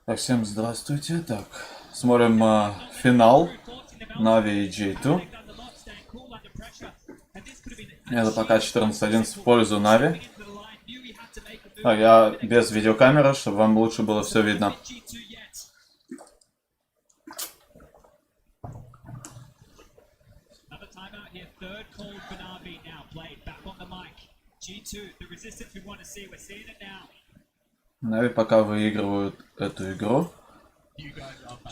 Так, всем здравствуйте. Так, смотрим финал Navi и J2. Это пока 14-11 в пользу Navi. Так, я без видеокамеры, чтобы вам лучше было все видно. Navi пока выигрывают эту игру.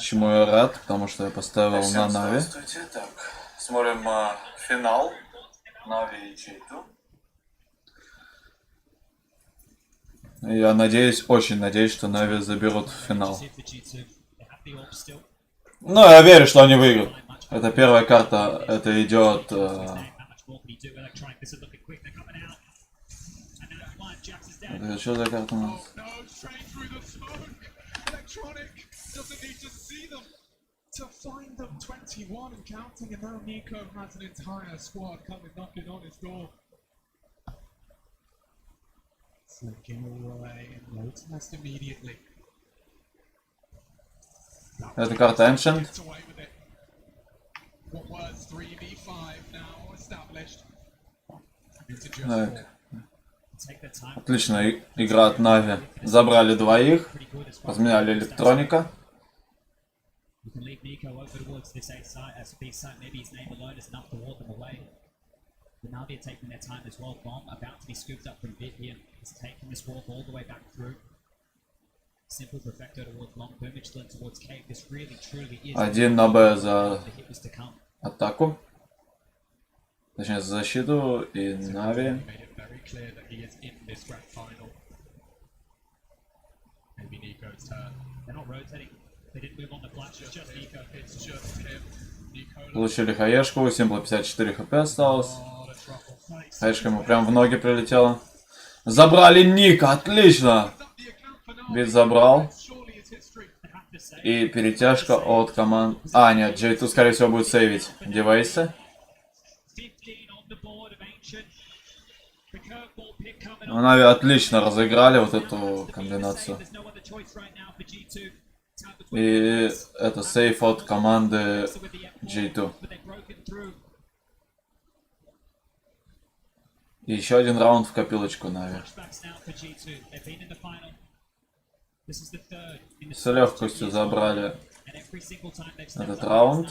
Чему я рад, потому что я поставил на Navi. Так, смотрим финал Navi и J2. Я надеюсь, очень надеюсь, что Navi заберут в финал. Ну, я верю, что они выиграют. Это первая карта, это идет... Это что за карта у нас? To find them 21 and counting, and now Nico has an entire squad coming knocking on his door. Slinking away and loads nest immediately. Это карта Ancient. What was 3v5 now established. Так. Отличная игра от Navi. Забрали двоих, разменяли электроника. You can leave Nico over towards this A site, as B site, maybe his name alone is enough to ward them away. The Navi are taking their time as well. Bomb about to be scooped up from Vid here. He's taking this walk all the way back through. Simple Perfecto towards long, Boomage towards Cave. This really, truly is... Один на Б за атаку. Точнее, за защиту и Navi. Получили хаешку, Симпла 54 хп осталось. Хаешка ему прям в ноги прилетела. Забрали Ника, отлично! Бит забрал. И перетяжка от команд... А, нет, J2, скорее всего, будет сейвить девайсы. Нави отлично разыграли вот эту комбинацию. И это сейф от команды J2. И еще один раунд в копилочку Navi. С легкостью забрали этот раунд.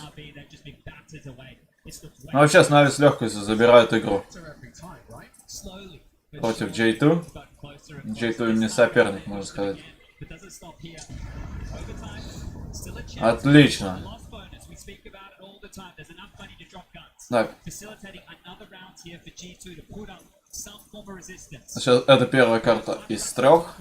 Ну вообще с Navi с легкостью забирают игру. Против J2. J2 не соперник, можно сказать. Отлично. Так. Сейчас это первая карта из трех.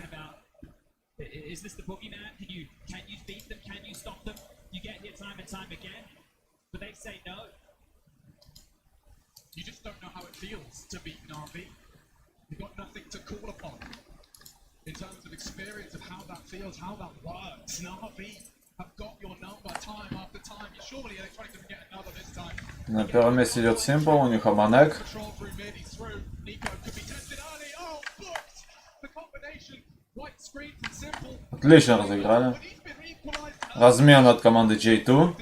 In terms of experience of how that feels, how that works. Navi have got your number time after time. Surely Electronic doesn't get another this time. На первом месте идет Simple, у них Аманек. Отлично разыграли. Размен от команды J2.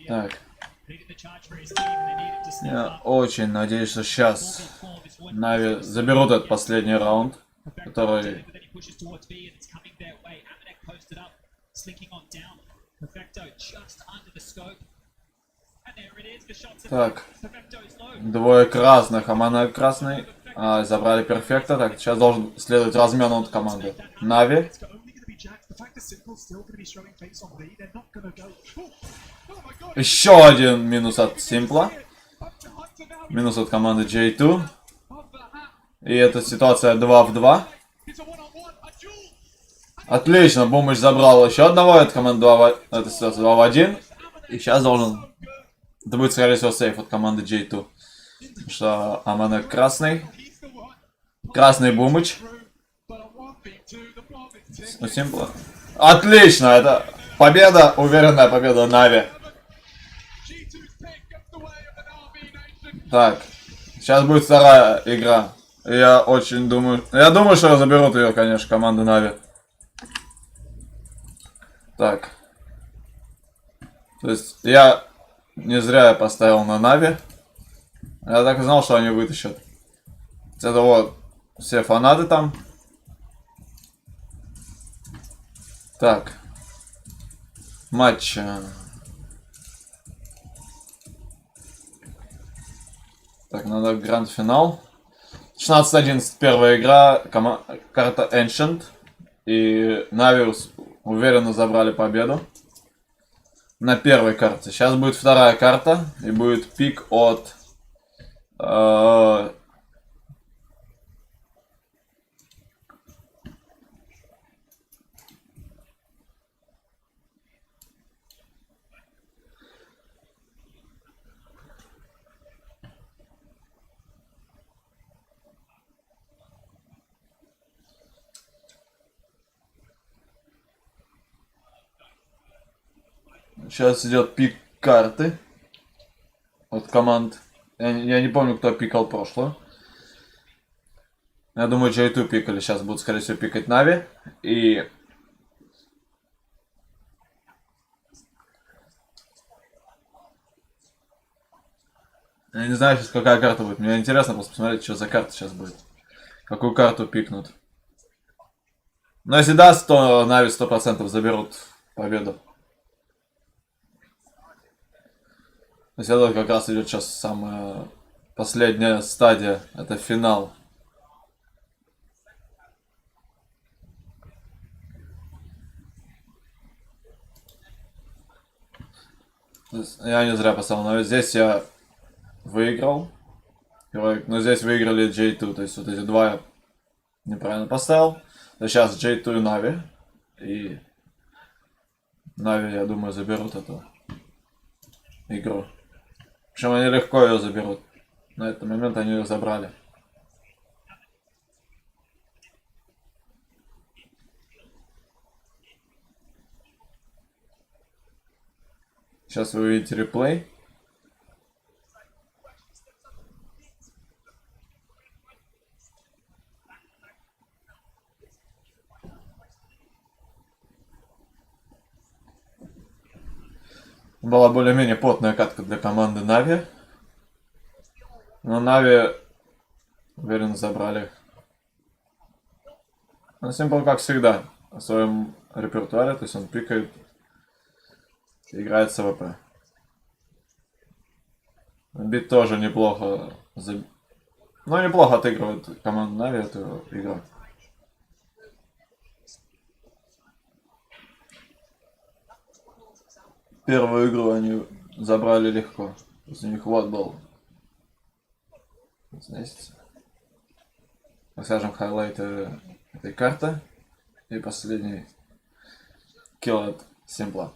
Так. Я очень надеюсь, что сейчас Navi заберут этот последний раунд, который... Так, двое красных, Аманек красный, забрали перфекта. Так, сейчас должен следовать размен от команды Navi. Еще один минус от Симпла. Минус от команды J2. И эта ситуация 2 в 2. Отлично, Бумыч забрал еще одного. Это команда 2 в... Это ситуация 2 в 1. И сейчас должен... Это будет, скорее всего, сейф от команды J2. Потому что Аманек красный. Красный Бумыч. У Симпла. Отлично, это победа, уверенная победа Navi. Так, сейчас будет вторая игра. Я очень думаю... Я думаю, что заберут ее, конечно, команда Navi. Так. То есть я не зря поставил на Нави. Я так и знал, что они вытащат. Это вот все фанаты там. Так. Матч. Так, надо гранд-финал. 16-11 первая игра. Карта Ancient. И Navi уверенно забрали победу. На первой карте. Сейчас будет вторая карта. И будет пик от... Сейчас идет пик карты от команд. Я не помню, кто пикал прошлую. Я думаю, J2 пикали. Сейчас будут, скорее всего, пикать Navi. И... Я не знаю сейчас, какая карта будет. Мне интересно просто посмотреть, что за карта сейчас будет. Какую карту пикнут. Но если даст, то Navi 100% заберут победу. То есть это как раз идет сейчас самая последняя стадия. Это финал. Я не зря поставил, но здесь я выиграл. Но здесь выиграли J2, то есть вот эти два я неправильно поставил. То сейчас J2 и Navi. И Navi, я думаю, заберут эту игру. Причем они легко ее заберут. На этот момент они ее забрали. Сейчас вы увидите реплей. Была более-менее плотная катка для команды Navi. Но Navi уверенно забрали. Но Simple, как всегда, в своем репертуаре, то есть он пикает, играет с АВП. Бит тоже неплохо, но неплохо отыгрывает команда Navi эту игру. Первую игру они забрали легко. То есть у них вот был, здесь, скажем, хайлайты этой карты. И последний килл от Симпла.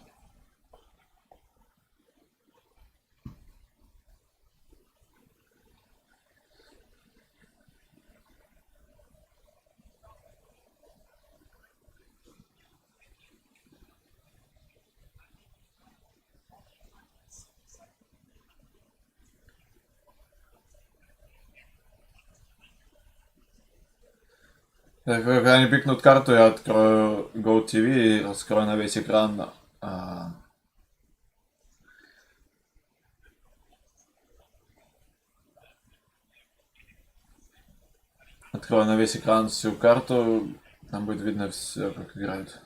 Когда они пикнут карту, я открою GoTV и раскрою на весь экран. Открою на весь экран всю карту, там будет видно все, как играют.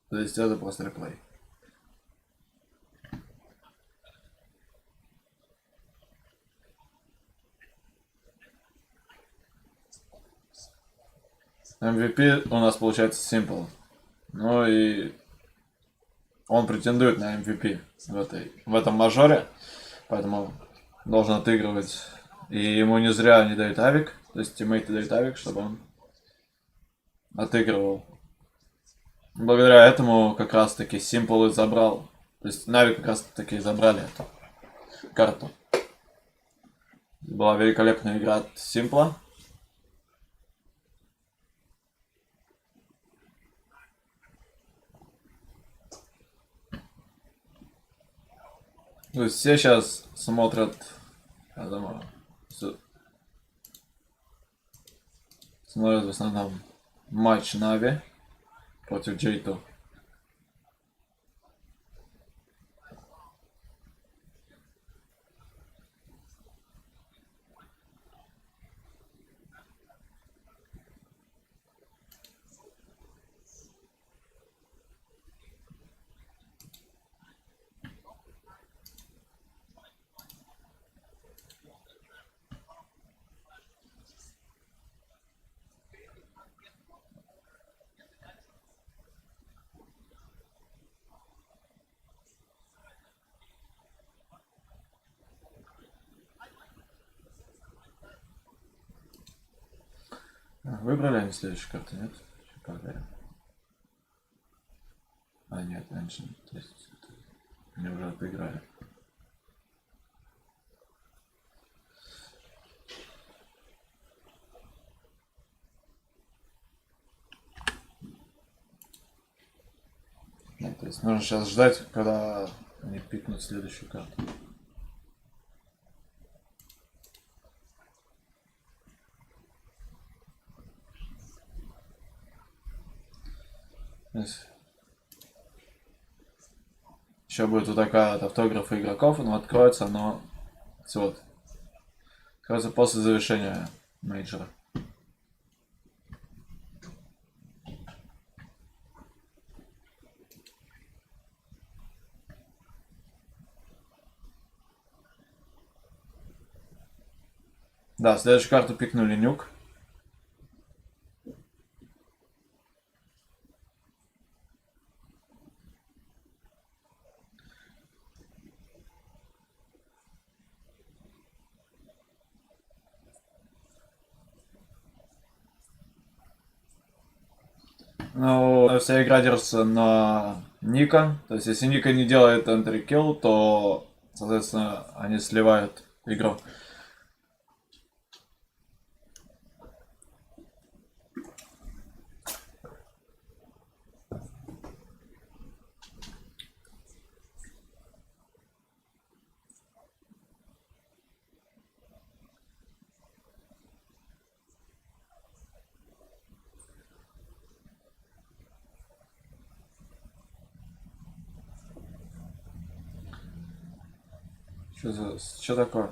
То есть это просто реплей. MVP у нас получается Simple. Ну и он претендует на MVP в этом мажоре. Поэтому должен отыгрывать. И ему не зря не дают авик. То есть тиммейты дают авик, чтобы он отыгрывал. Благодаря этому как раз таки Simple и забрал. То есть Navi как раз таки забрали эту карту. Была великолепная игра от Simple. То есть все сейчас смотрят, я думаю, смотрят в основном матч Navi против J2. Выбрали они следующую карту, нет? Проверим. А, нет, раньше. То есть, они уже отыграли. Нет, то есть нужно сейчас ждать, когда они пикнут следующую карту. Еще будет вот такая от автографа игроков, но откроется оно вот. Откроется после завершения мейджора. Да, следующую карту пикнули нюк. Ну, вся игра держится на Ника. То есть, если Ника не делает entry kill, то, соответственно, они сливают игру. Что такое?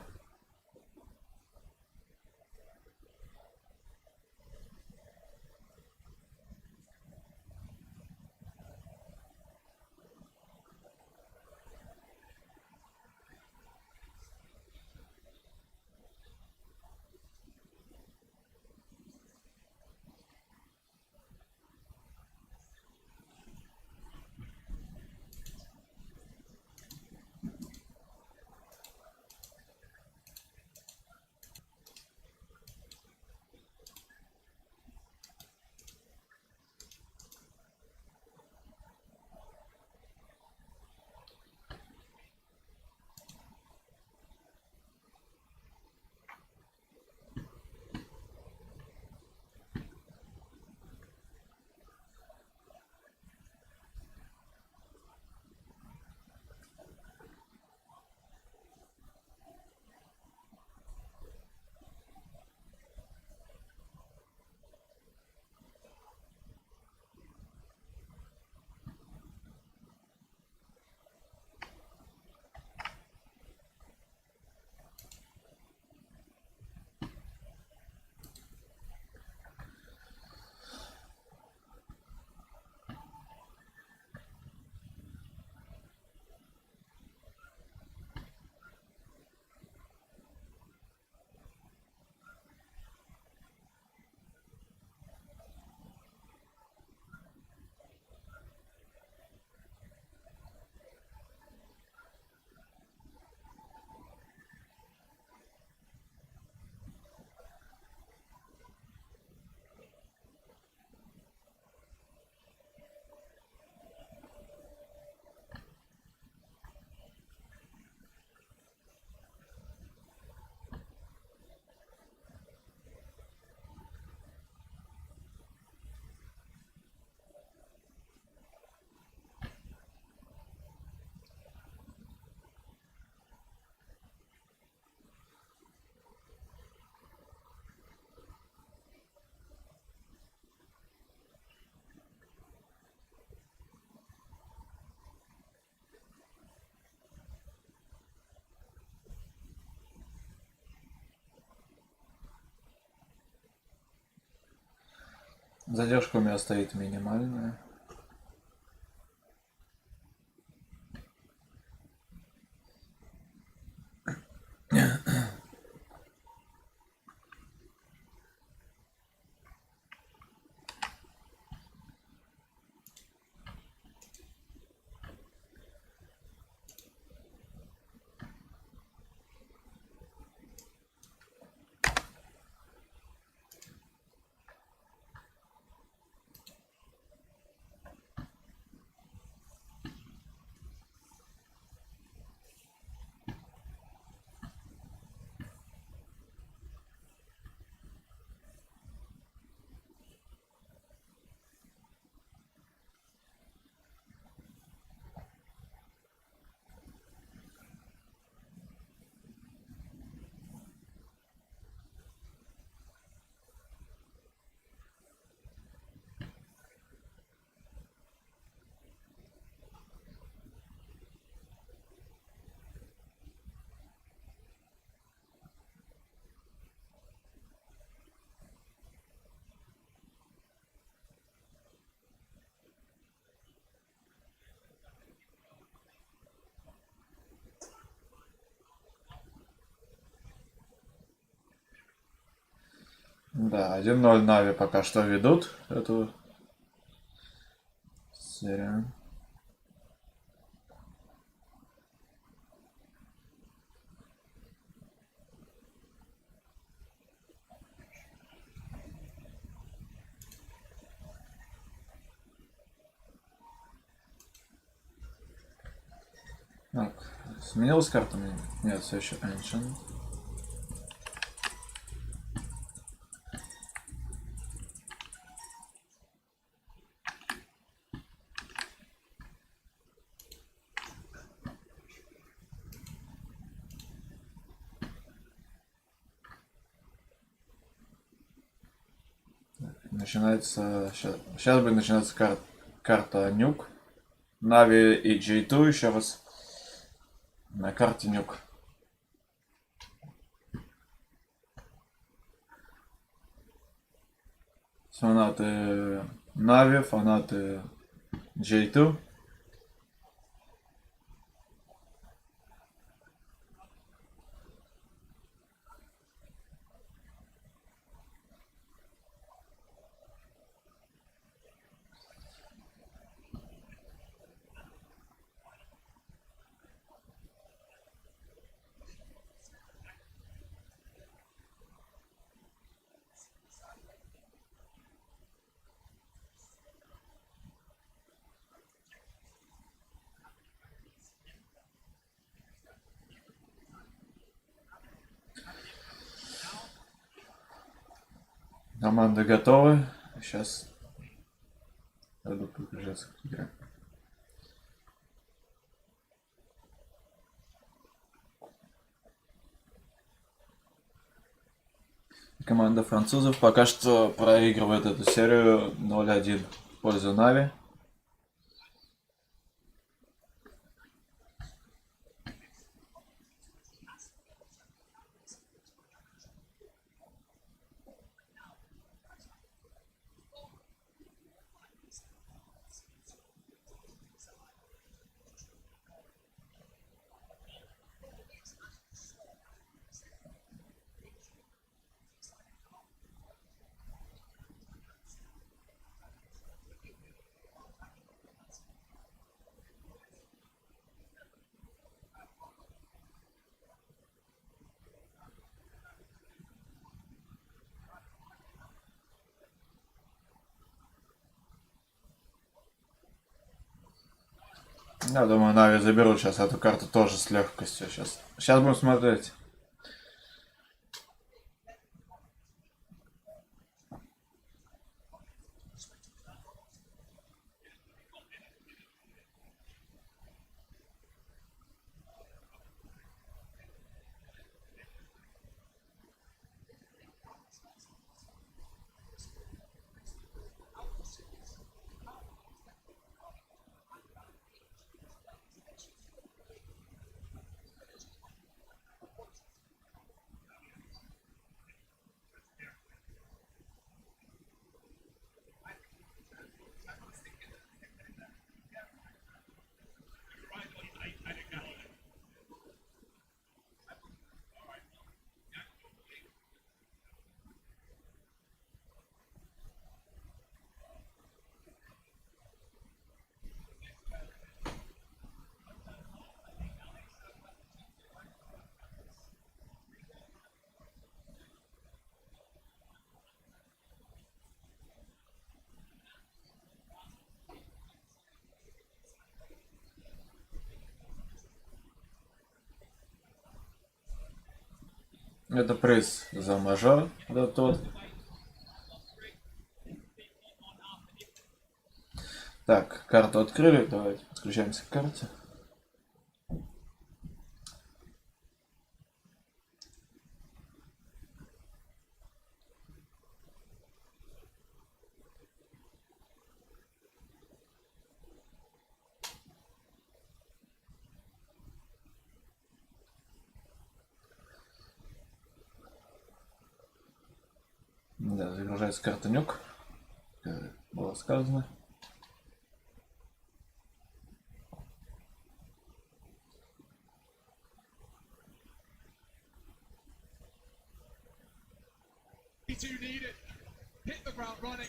Задержка у меня стоит минимальная. Да, 1-0 Нави пока что ведут эту серию. Так, сменилась карта? Нет, все еще Ancient. Начинается... Сейчас будет начинаться карта Нюк. Нави и J2 еще раз. На карте Нюк. Фанаты Нави, фанаты J2. Команды готовы. Сейчас пойду приближаться к игре. Команда французов пока что проигрывает эту серию 0-1 в пользу Нави. Я думаю, Нави заберут сейчас эту карту тоже с легкостью. Сейчас будем смотреть. Это приз за мажор. Это тот. Так, карту открыли. Давайте подключаемся к карте. Да, загружается карта Нюк, как было сказано. You do need it. ground running.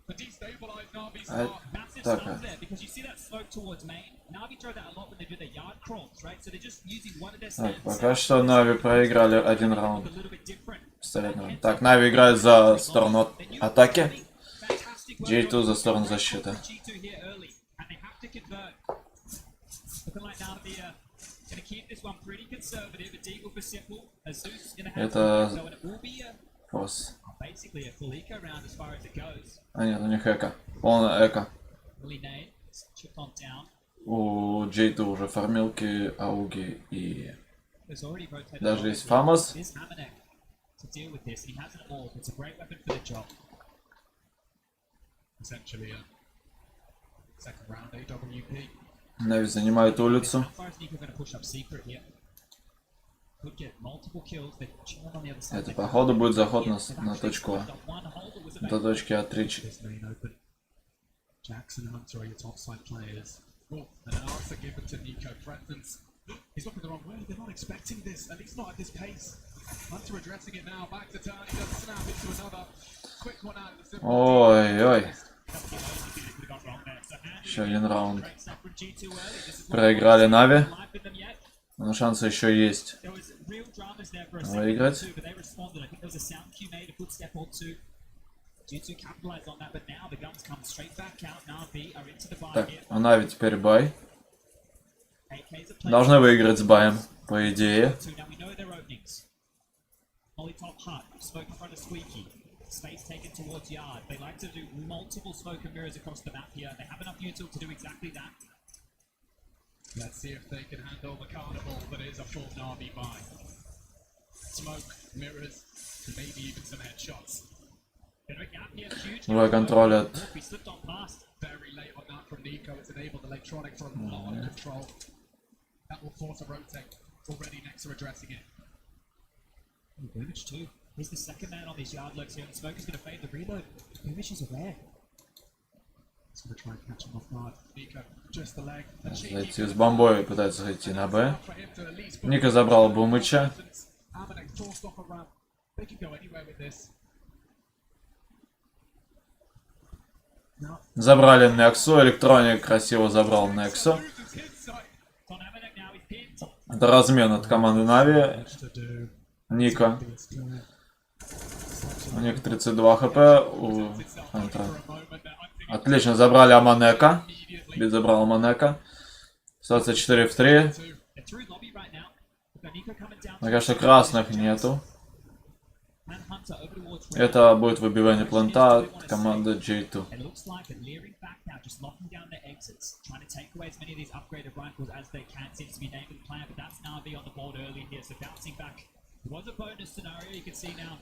The destabilized Navi's А, start. Massive так, stop there because you see that smoke towards main. Navi throw that a lot when they do their yard crawls, right? So they're just using one of their так, stands. пока что Нави проиграли один A раунд. little bit different. Пистолетного. Так, Нави играет за сторону атаки. J2 за сторону защиты. G2 here early, and they have to convert. Looking like Navi gonna keep this one pretty conservative. A deagle for simple. A Zeus in the hands Это of so it will be форс. basically a full eco round as far as it goes. А нет, у них эко. Полная эко. Really nade, chipped on down. У J2 уже фармилки, ауги и There's already rotated. даже есть Фамос. This Amanek to deal with this, and he has an orb. It's a great weapon for the job. Essentially a second round AWP. Нави занимает улицу. How far is Nico going to push up secret here? Could get multiple kills. They're chilling on the other side. Это походу будет заход на точку А. Got one hold that was До точки А3. This main open. Jackson and Hunter are your top side players. Oh, and an answer given to Nico. Presence. He's looking the wrong way. They're not expecting this, at least not at this pace. Hunter addressing it now. Back to turn. He does snap into another. Quick one out of the simple. Ой-ой. Еще один раунд. Проиграли Нави. Но шансы еще есть выиграть. Так, у Нави теперь бай. Должны выиграть с баем, по идее. Space taken towards yard. They like to do multiple smoke and mirrors across the map here. They have enough util to do exactly that. Let's see if they can handle the carnival that is a full Navi buy. Smoke, mirrors, maybe even some headshots. Два контроля. Very late on that from Nico. It's enabled electronic for a lot of control. That will force a rotate. Already next to addressing it. Damage too. He's the second man on these yard lurks here, and the smoke is going to fade the reload. Damage is aware. He's going to try and catch him off guard. Nico, just the leg. Зайти с бомбой, пытается зайти на Б. Ника забрал бумыча. Забрали Нексу, электроник красиво забрал Нексу. Это размен от команды Нави. Ника. У них 32 хп, у Хантера. Отлично, забрали Аманека. Бит забрал Аманека. Ситуация 4 в 3. Пока что красных нету. Это будет выбивание планта от команды J2.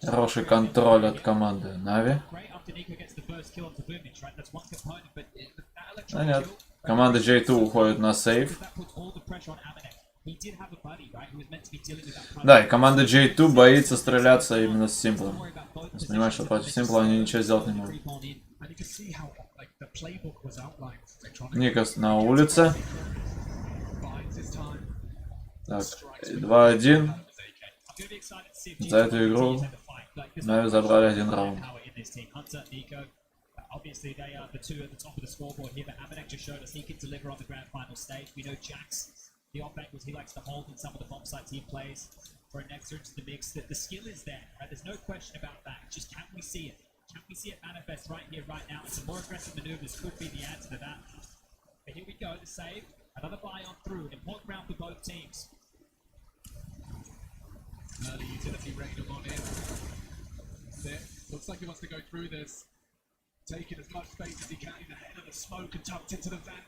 Хороший контроль от команды Нави. А нет. Команда J2 уходит на сейф. Да, и команда J2 боится стреляться именно с симплом. Понимаешь, что против симпла они ничего сделать не могут. Никас на улице. Так, 2-1. За эту игру Нави забрали один раунд. Obviously, they are the two at the top of the scoreboard here, but Amanek just showed us he can deliver on the Grandfinal stage. We know Jax, the off-bank was he likes to hold in some of the bomb sites he plays. For an extra into the mix, that the skill is there, right? There's no question about that. Just can we see it? Can we see it manifest right here, right now? And some more aggressive maneuvers could be the answer to that. But here we go, the save. Another buy on through. An important round for both teams. Early utility raid on in. There. Looks like he wants to go through this. Taking as much space as he can in the head of the smoke and tucked into the vent.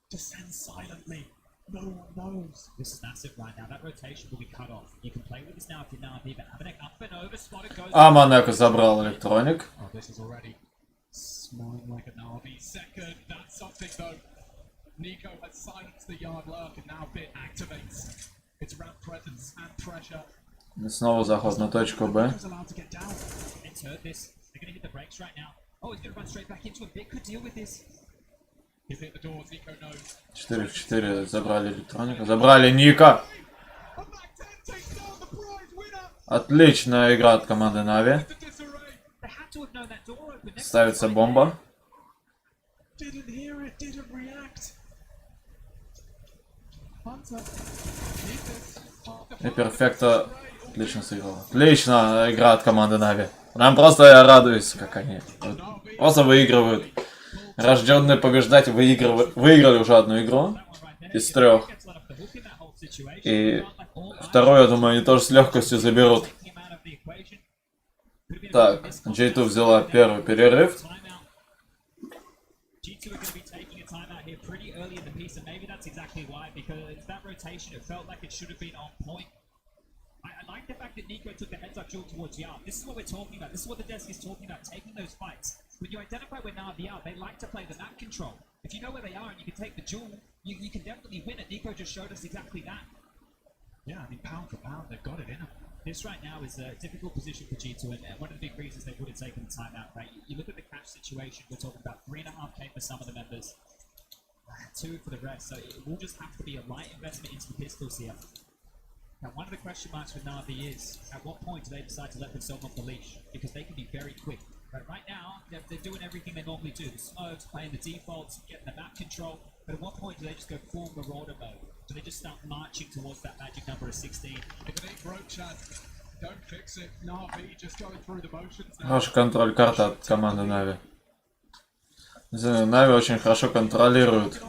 Descend silently. No one knows. This is massive right now. That rotation will be cut off. You can play with this now if you're Navi, but Amanek up and over. Spotted goes. Аманека забрал электроник. Oh, this is already smiling like a Navi. Second, that's something though. Nico has silenced the yard lurk and now Bit activates. It's around presence and pressure. И снова заход на точку Б. It's heard this. They're going to hit the brakes right now. Oh, he's going to run straight back into it. Bit could deal with this. He's hit the doors. Nico knows. 4 в 4 забрали электроника. Забрали Ника. Отличная игра от команды Нави. to have known that door opened. Next Ставится бомба. Didn't hear it, didn't react. Hunter. Keep this. И перфекто. Отлично сыграл. Отлично игра от команды Нави. Прям просто я радуюсь, как они просто выигрывают. Рожденные побеждать выиграли уже одну игру из 3. И вторую, я думаю, они тоже с легкостью заберут. Так, J2 взяла первый перерыв. I like the fact that Nico took the heads-up duel towards Yard. This is what we're talking about. This is what the desk is talking about, taking those fights. When you identify where Navi are, they like to play the map control. If you know where they are and you can take the duel, you can definitely win it. Nico just showed us exactly that. Yeah, I mean, pound for pound, they've got it in them. This right now is a difficult position for G2, and one of the big reasons they would have taken the timeout, right? You look at the cash situation, we're talking about 3.5k for some of the members, 2 for the rest, so it will just have to be a light investment into the pistols here. Now, one of the question marks with Navi is, at what point do they decide to let themselves off the leash? Because they can be very quick. Right now, they're doing everything they normally do. The smokes, playing the defaults, getting the map control. But at what point do they just go full Marauder mode? Do they just start marching towards that magic number of 16? If it ain't broke, Chad, don't fix it. Navi just going through the motions now. Хороший контроль карты от команды Нави. Нави очень хорошо контролируют.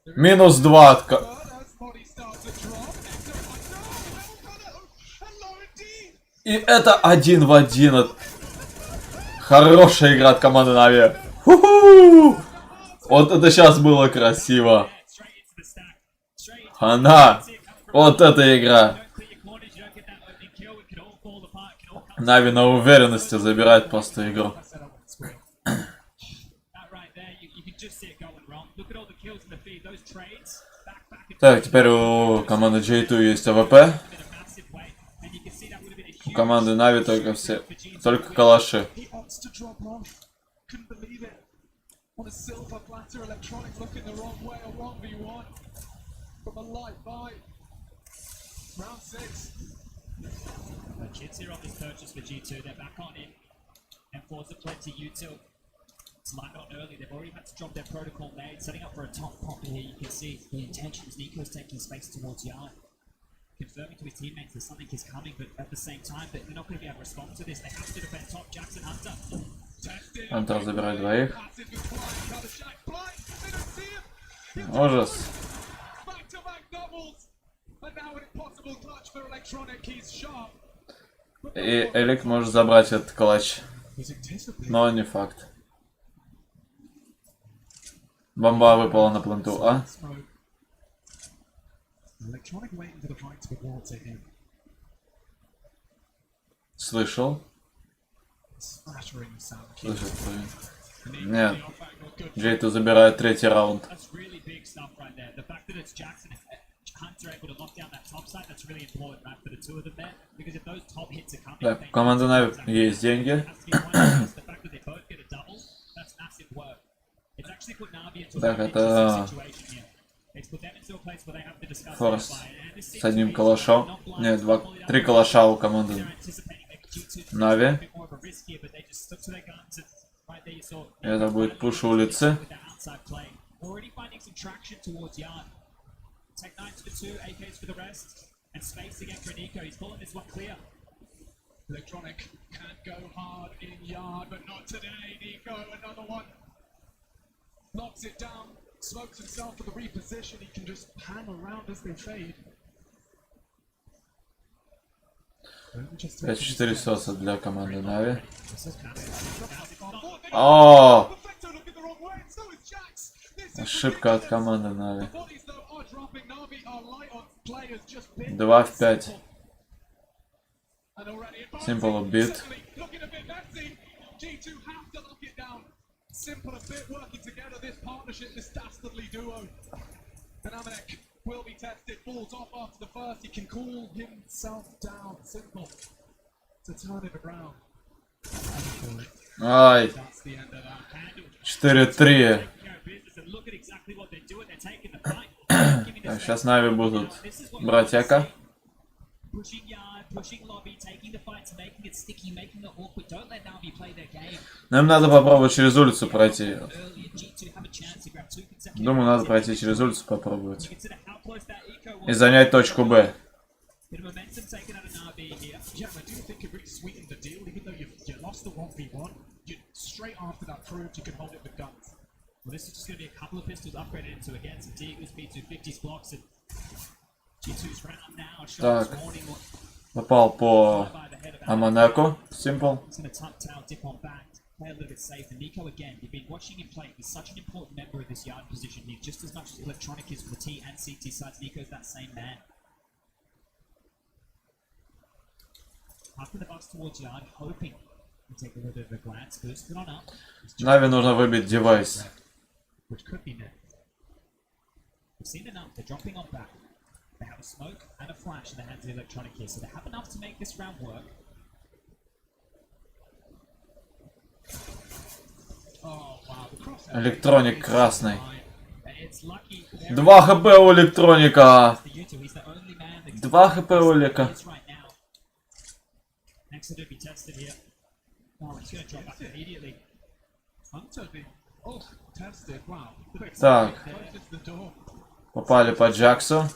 -2 от... И это 1 в 1. Хорошая игра от команды Нави. Вот это сейчас было красиво. Она. Вот эта игра. Нави на уверенности забирает просто игру. Так, теперь у команды J2 есть АВП. У команды Нави только калаши. Kids here on this purchase for G2, they're back on in. And Forza plenty util. It's like on early, they've already had to drop their protocol nade, setting up for a top pop here. You can see the intentions. Nico's taking space towards Yard, confirming to his teammates that something is coming, but at the same time, they're not going to be able to respond to this. They have to defend top. Jackson Hunter. Hunter забирает двоих. Ужас. И Элик может забрать этот клатч. Но не факт. Бомба выпала на пленту А. Слышал? Слышал. Нет. J2 забирает 3-й раунд. Так, у команды Нави есть деньги. Так, это Форс с одним калашом. Нет, 3 калаша у команды Нави. Это будет пуш улицы. Tech 9 for 2, AKs for the rest, and space again for Nico. He's pulling this one clear. Electronic can go hard in Yard, but not today. Nico, another one. Knocks it down, smokes himself for the reposition. He can just pan around as they fade. 5-4 соса для команды Нави. О! Ошибка от команды Нави. 2 в 5. Simple убит. Ай. 4-3. Так, сейчас Нави будут брать Эко. Нам надо попробовать через улицу пройти. Думаю, надо пройти через улицу, попробовать. И занять точку Б. Straight after that proved you can hold it with guns. Well, this is just going to be a couple of pistols upgraded into again some Deagles, B250s blocks, and G2's round now. Так, попал по Аманеку, Simple. He's going to tuck tail, dip on back, play a little bit safe. And Nico again, you've been watching him play. He's such an important member of this yard position here, just as much as electronic is for the T and CT sides. Nico's that same man. After the box towards yard, hoping. Take a little bit of a glance, boost it on up. Нави нужно выбить девайс. Which could be next. We've seen enough, they're dropping on back. They have a smoke and a flash in the hands of the electronic here, so they have enough to make this round work. Oh wow, the cross. Электроник красный. 2 хп у электроника. 2 хп у электроника. Next to be tested here. Oh, it's going to drop back immediately. Так. Попали по Джаксу.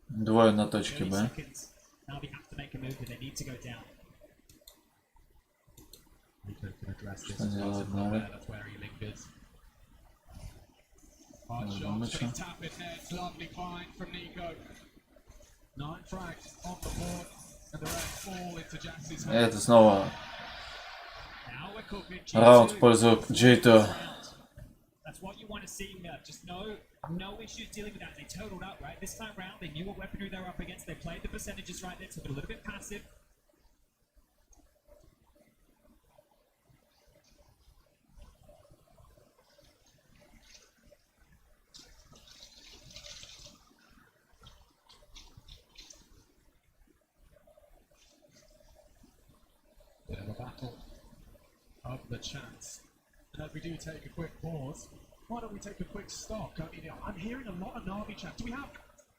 Двое на точке Б. Что делает Нави? Это снова раунд в пользу G2. No issues dealing with that. They totaled up, right? This time round, they knew what weaponry they were up against. They played the percentages right there, took it a little bit passive. Bit of a battle of the chance. And as we do take a quick pause, why don't we take a quick stock? I mean, I'm hearing a lot of Navi chat. Do we have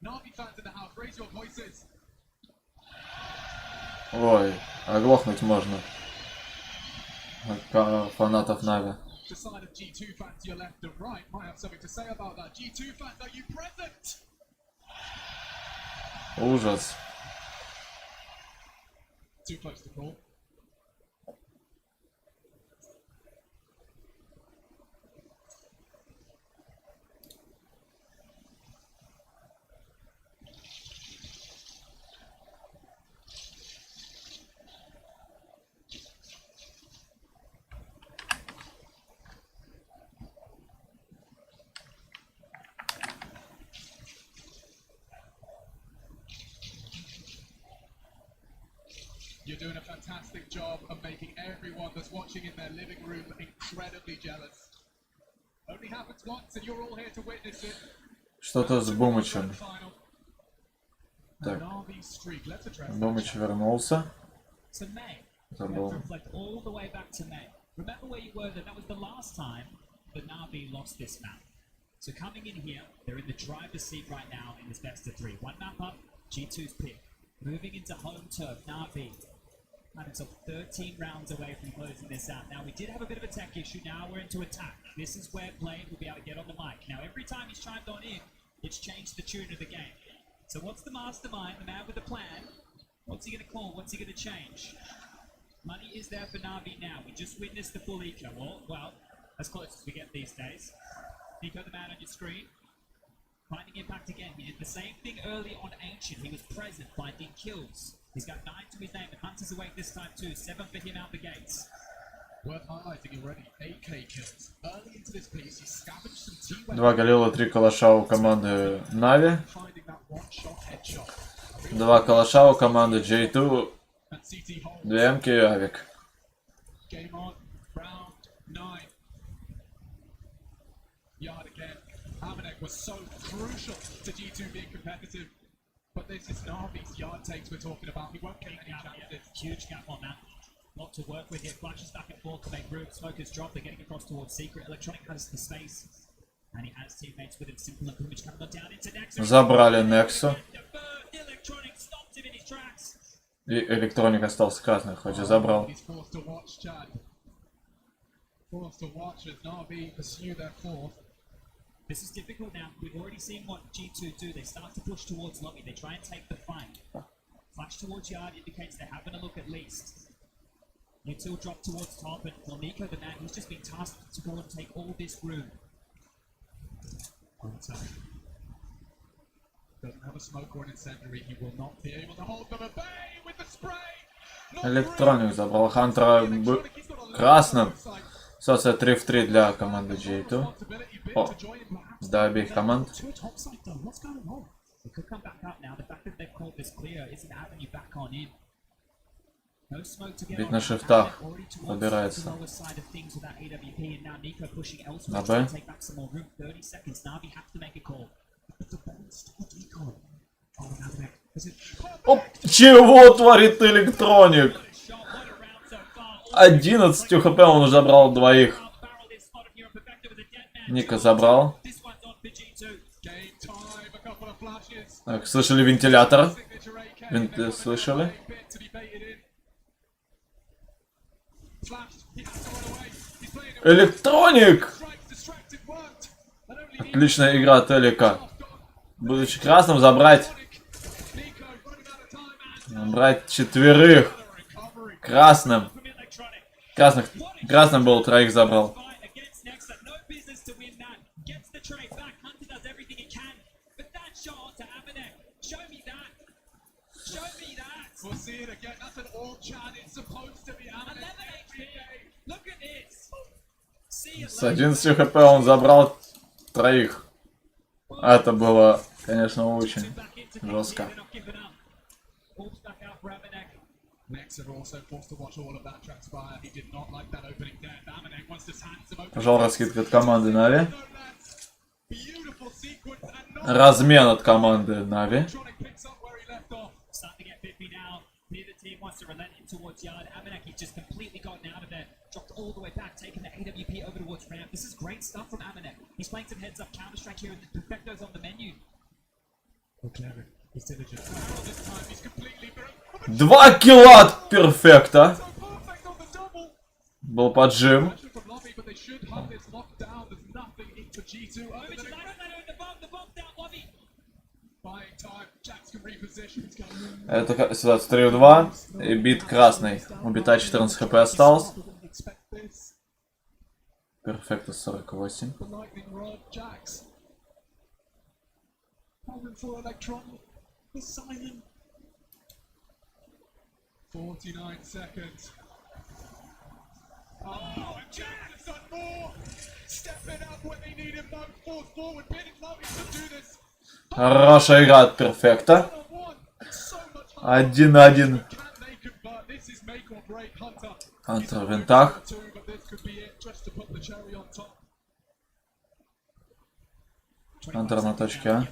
Navi fans in the house? Raise your voices. Ой, оглохнуть можно. Фанатов Нави. The side of G2 fans to your left and right might have something to say about that. G2 fans, are you present? Ужас. Too close to call. You're doing a fantastic job of making everyone that's watching in their living room incredibly jealous. Only happens once and you're all here to witness it. Что-то с Бумычем. Так. Бумыч вернулся. Это был... all the way back to May. Remember where you were then? That was the last time that Navi lost this map. So coming in here, they're in the driver's seat right now in this best of 3. One map up, G2's pick. Moving into home turf, Navi. And it's 13 rounds away from closing this out. Now, we did have a bit of a tech issue. Now we're into attack. This is where Blade will be able to get on the mic. Now, every time he's chimed on in, it's changed the tune of the game. So what's the mastermind, the man with the plan? What's he going to call? What's he going to change? Money is there for Navi now. We just witnessed the full eco. Well, as close as we get these days. Nico, the man on your screen. Finding impact again. He did the same thing early on Ancient. He was present, finding kills. He's got 9 to his name. The Hunter's awake this time too. 7 for him out the gates. Worth highlighting already. 8k kills. Early into this piece, he scavenged some T-Web. 2 Галила, 3 калаша у команды Нави. 2 калаша у команды J2. 2 МК и Авик. Game on. Round 9. Yard again. Amanek was so crucial to G2 being competitive. But this is Navi's yard takes we're talking about. He won't take any chances. Huge gap on that. Lot to work with here. Flashes back and forth to make room. Smokers drop. They're getting across towards Secret. Electronic has the space. And he has teammates with him. Simple and Image coming down into Nexus. Забрали Нексу. Electronic stopped him in his tracks. И Электроник остался красный, хоть и забрал. He's forced to watch, Chad. Forced to watch as Navi pursue their fourth. This is difficult now. We've already seen what G2 do. They start to push towards lobby. They try and take the fight. Flash towards yard indicates they're having a look at least. Nixil drop towards top, and Nico, the man, he's just been tasked to go and take all this room. Doesn't have a smoke or an incendiary. He will not be able to hold them at bay with the spray. Электроник забрал Хантера красным. Ситуация 3 в 3 для команды G2. О, для обеих команд. Ведь на шифтах выбирается. На Б. Оп, чего творит Электроник? 11 хп он уже забрал двоих. Ника забрал. Так, слышали вентилятор? Слышали? Электроник! Отличная игра от Элика. Будучи красным, забрать четверых. Красным. Красным был, троих забрал. С 11 хп он забрал троих. Это было, конечно, очень жестко. Пожал раскидка от команды Нави. Размен от команды Нави. All the way back, taking the AWP over towards ramp. This is great stuff from Amanek. He's playing some heads up counter strike here, and the Perfecto's on the menu. 2 килла от Перфекта. Был поджим. Это ситуация 3 в 2. И бит красный. У бита 14 хп осталось. Перфекто 48. Хорошая игра от Перфекта. 1-1. Хантер в винтах. Хантер на точке А.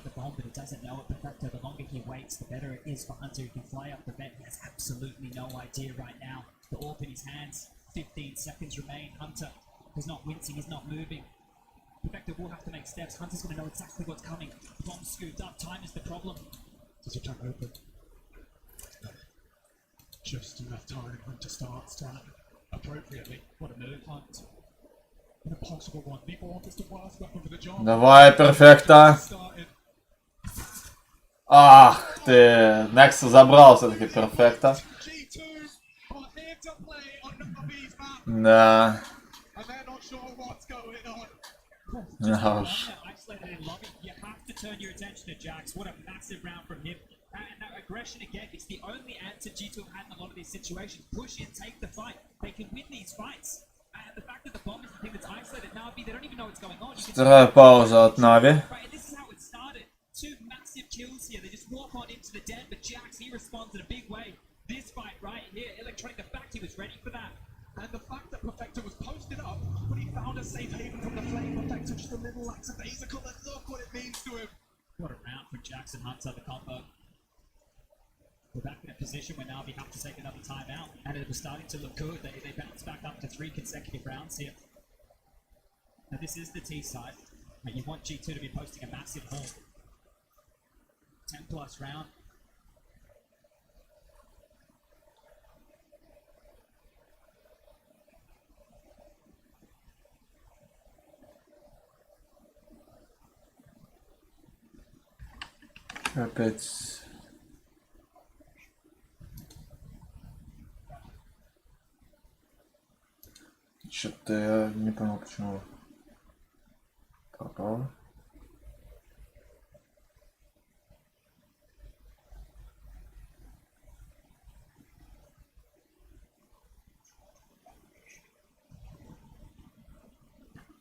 Perfecto will have to make steps. Hunter's going to know exactly what's coming. Bomb scooped up. Time is the problem. Does your tank open? No. Just enough time to start appropriately. What a move, Hunt. An impossible one. The orb is the worst weapon for the job. Давай, Перфекто. Ах ты. Некса забрал все-таки Перфекто. Да. Да уж. Aggression again, it's the only answer G2 have had in a lot of these situations. Push in, take the fight. They can win these fights. And the fact that the bomb is the thing that's isolated Navi, they don't even know what's going on. Вторая пауза от Navi. This is how it started. Two massive kills here. They just walk on into the den, but Jax, he responds in a big way. This fight right here, Electronic, the fact he was ready for that. And the fact that Perfecto was posted up, but he found a safe haven from the flame. Perfecto just a little lackadaisical, and look what it means to him. What a round for Jackson Hunter, the combo. We're back in a position where Navi have to take another timeout, and it was starting to look good. They bounced back up to 3 consecutive rounds here. Now this is the T side, and you want G2 to be posting a massive haul. 10 plus round. Опять. Что-то я не понял, почему пропало.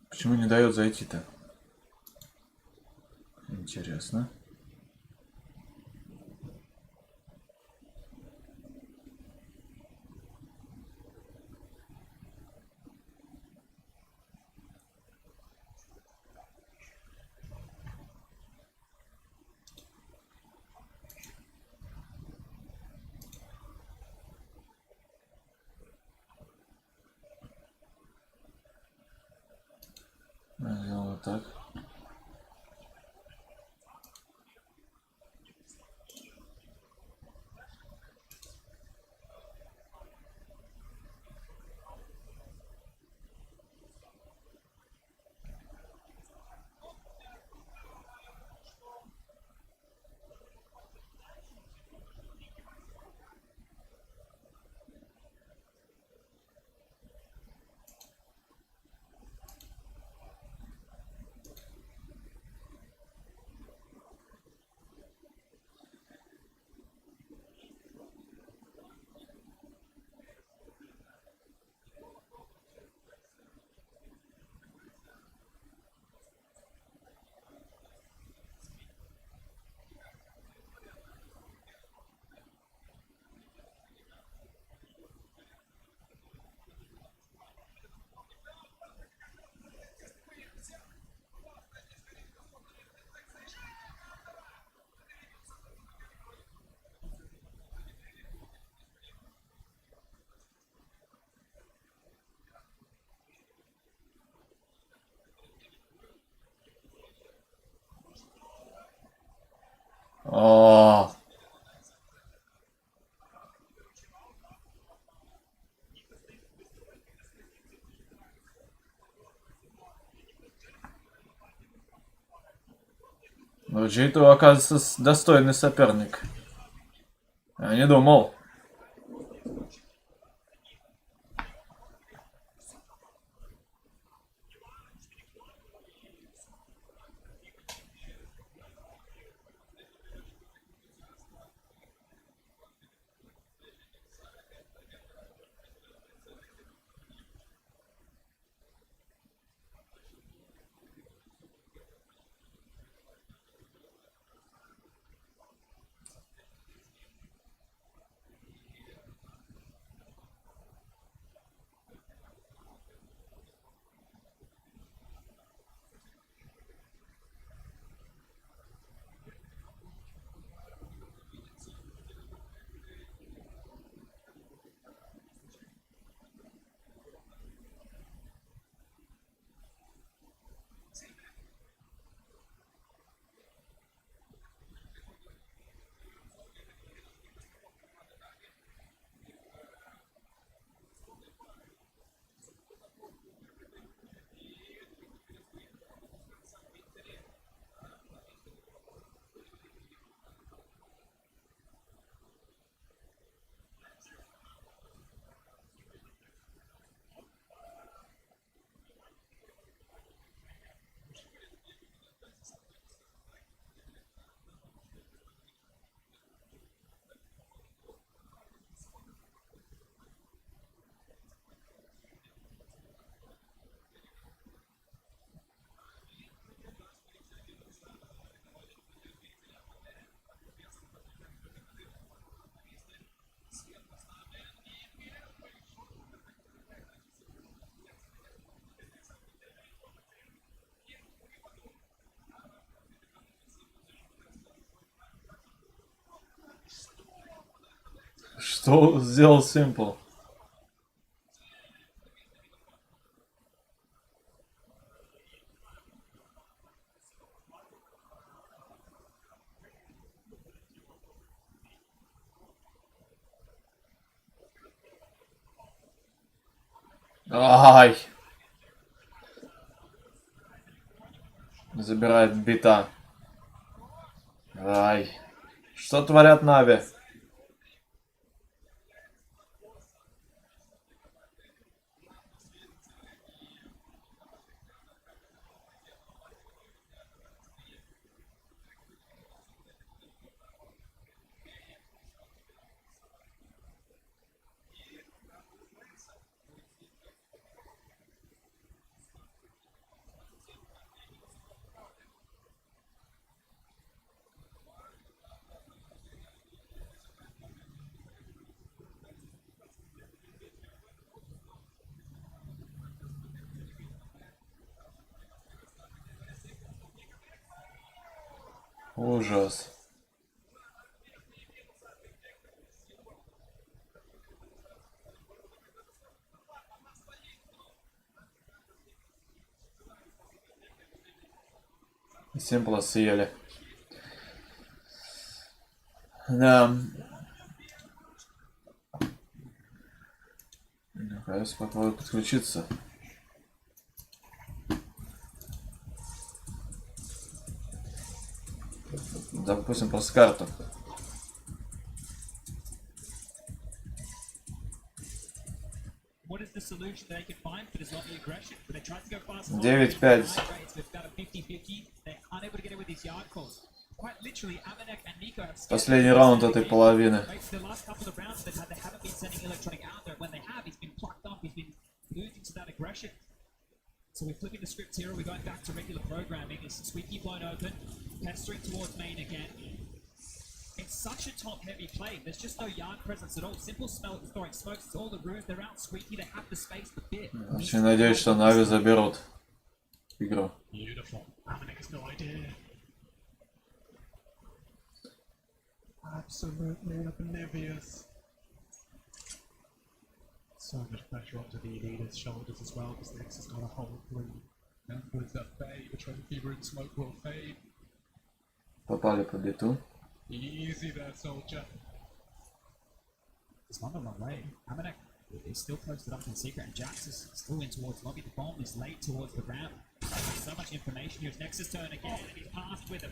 Почему не дает зайти-то? Интересно. Сделал вот так. О, ну, G2, оказывается, достойный соперник. Я не думал. Что сделал Simple? Ай! Забирает бита. Ай. Что творят Нави? Ужас. Симпла съели. Да. Ну-ка, попробую подключиться. Допустим, просто карту. What is the solution that they can find for this lobby aggression? But they tried to go fast. 9-5. They've got a 50-50. They're unable to get it with these yard calls. Quite literally, Amanek and Nico have Последний раунд этой половины. the last couple of rounds they've had, they haven't been sending electronic out there. When they have, he's been plucked up, he's been losing to that aggression. So we're flipping the script here, we're going back to regular programming. It's squeaky blown open, pestering towards main again. It's such a top-heavy play. There's just no yard presence at all. Simple smell throwing smokes. It's all the rooms. They're out squeaky. They have the space to bit. Очень надеюсь, что Нави заберут игру. Beautiful. Amanek has no idea. Absolutely oblivious. So much pressure onto the leader's shoulders as well, because Nex has got a whole three members that fade. The trophy room smoke will fade. Попали по биту. Easy there, soldier. There's one on the way. Amanek is still posted up in secret, and Jax is still in towards lobby. The bomb is late towards the ramp. So much information here. It's Nex's turn again, and he's passed with a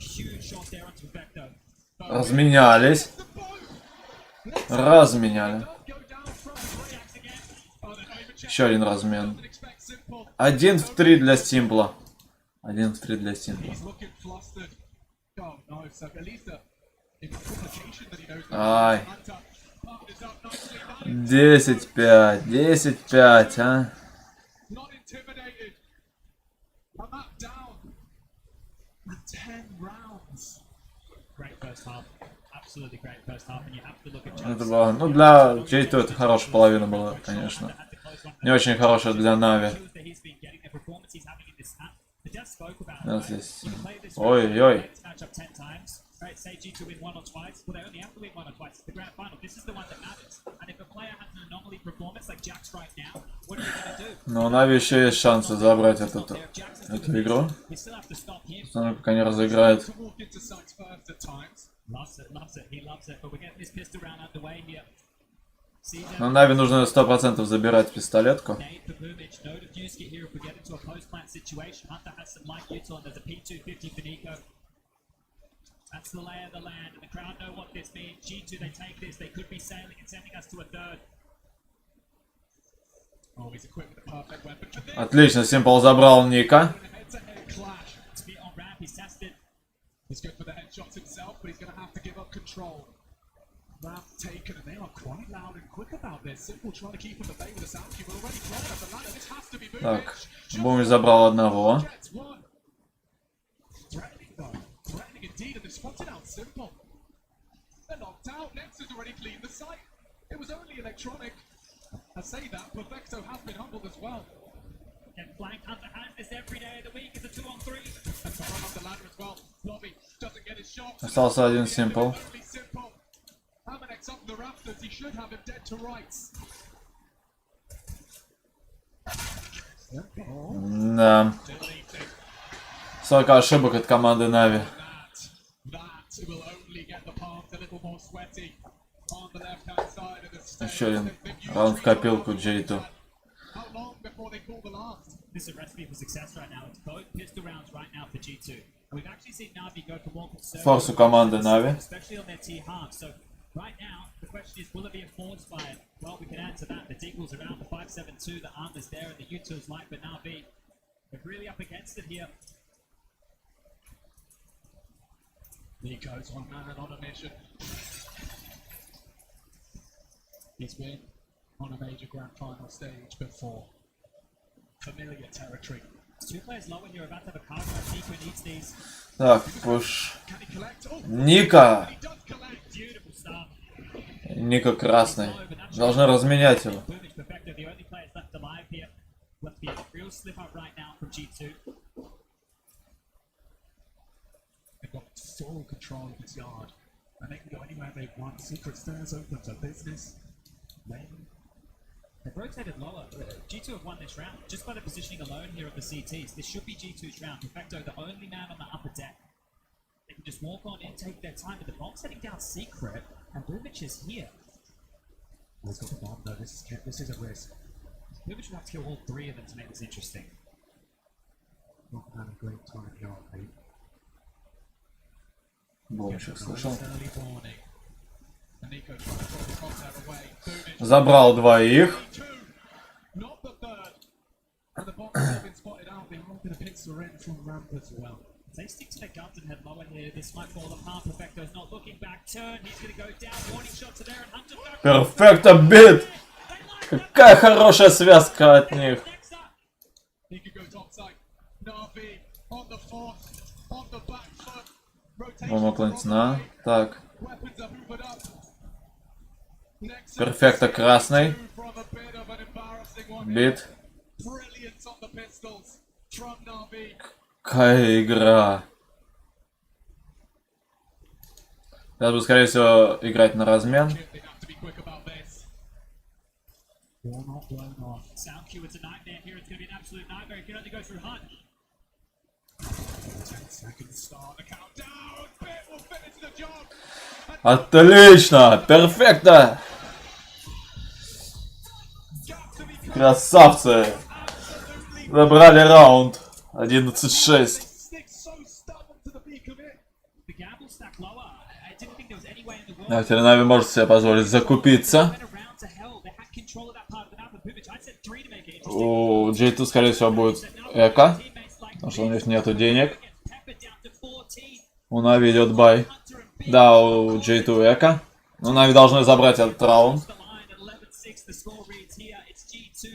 huge shot there onto Vector. Разменялись. Разменяли. Еще один размен. 1 в 3 для Симпла. 1 в 3 для Симпла. Ай. 10-5. 10-5, а? Это было, ну, для J2 это хорошая половина была, конечно. Не очень хорошая для Нави. Здесь. Ой-ой-ой. Но у Нави еще есть шансы забрать эту игру. Она пока не разыграет. Но Нави нужно 100% забирать пистолетку. That's the lay of the land, and the crowd know what this means. G2, they take this, they could be sailing and sending us to a third. Отлично, Simple забрал Ника. He's good for the headshots himself, but he's going to have to give up control. Ramp taken, and they are quite loud and quick about this. Simple trying to keep him at bay with a sound cube, but already thrown at the ladder. This has to be moving. Так, Бумич забрал одного. Threatening indeed, and they've spotted out Simple. They're knocked out. Nex has already cleaned the site. It was only electronic. I say that, Perfecto has been humbled as well. Get flanked underhand this every day of the week. It's a 2-on-3. And to run up the ladder as well. Lobby doesn't get his shot. Остался один Simple. Amanex up the rafters. He to rights. Да. Столько ошибок от команды Нави. Еще один раунд в копилку J2. This is a recipe for success right now. It's both pistol rounds right now for G2. We've actually seen Navi go for more conservative, Форс у команды Нави. especially on their T half. So right now, the question is, will it be a force fire? Well, we can answer that. The Deagle's around the 5.72, the armor's there, and the U2's light, but Navi, they're really up against it here. Nico's one man and on a mission. He's been on a major grand final stage before. Familiar territory. Two players lower here about to have a card rush. Nico needs these. Так, пуш. Can he collect? Oh, Ника. he does collect. Beautiful start. Ника красный. Должны разменять его. Boomage Perfecto, the only players left alive here. Left to be a real slip up right now from G2. They've got full control of this yard. And they can go anywhere they want. Secret stairs open for business. Lane. They've rotated lower. G2 have won this round just by the positioning alone here of the CTs. This should be G2's round. Perfecto, the only man on the upper deck. They can just walk on in, take their time, but the bomb's heading down secret, and Boomage is here. He's got the bomb though. This is a risk. Boomage will have to kill all three of them to make this interesting. Not had a great time here, mate. Бомщик слышал. Early warning. And Nico trying to draw the contact away. Boomage. Забрал двоих. Two, not the third. And the bombs have been spotted out. They're hoping to pick Soren from ramp as well. If they stick to their guns and head lower here, this might fall apart. Perfecto's not looking back. Turn, he's going to go down. Warning shots are there, and Hunter's back. Перфекто бит. Какая хорошая связка от них. Next up, Nico goes offside. Navi on the force, on the back foot. Rotation Бомба планетна. Так. Weapons are hoovered up. Next Перфекто красный. from a bit of an embarrassing one. Бит. Brilliance on the pistols from Navi. Какая игра. Сейчас буду, скорее всего, играть на размен. They have to be quick about this. Will not blown off. Sound cue, it's a nightmare here. It's going to be an absolute nightmare. It can only go through Hunt. 10 seconds start the countdown. Bit will finish the job. Отлично! Перфекто! Красавцы! Забрали раунд. 11-6. Sticks so stubborn to the peak of it. The gamble stack lower. I didn't think there was any way in the world. Да, теперь Нави может себе позволить закупиться. Went around to hell. They had control of that part of the map. And Boomage, I said 3 to make it interesting. У J2, скорее всего, будет эко. Teammates like Потому что у них нету денег. gets peppered down to 14. У Нави идет бай. Hunter and Big Да, у J2 эко. Но Нави должны забрать этот раунд. the line at 11-6. The score reads here. It's G2.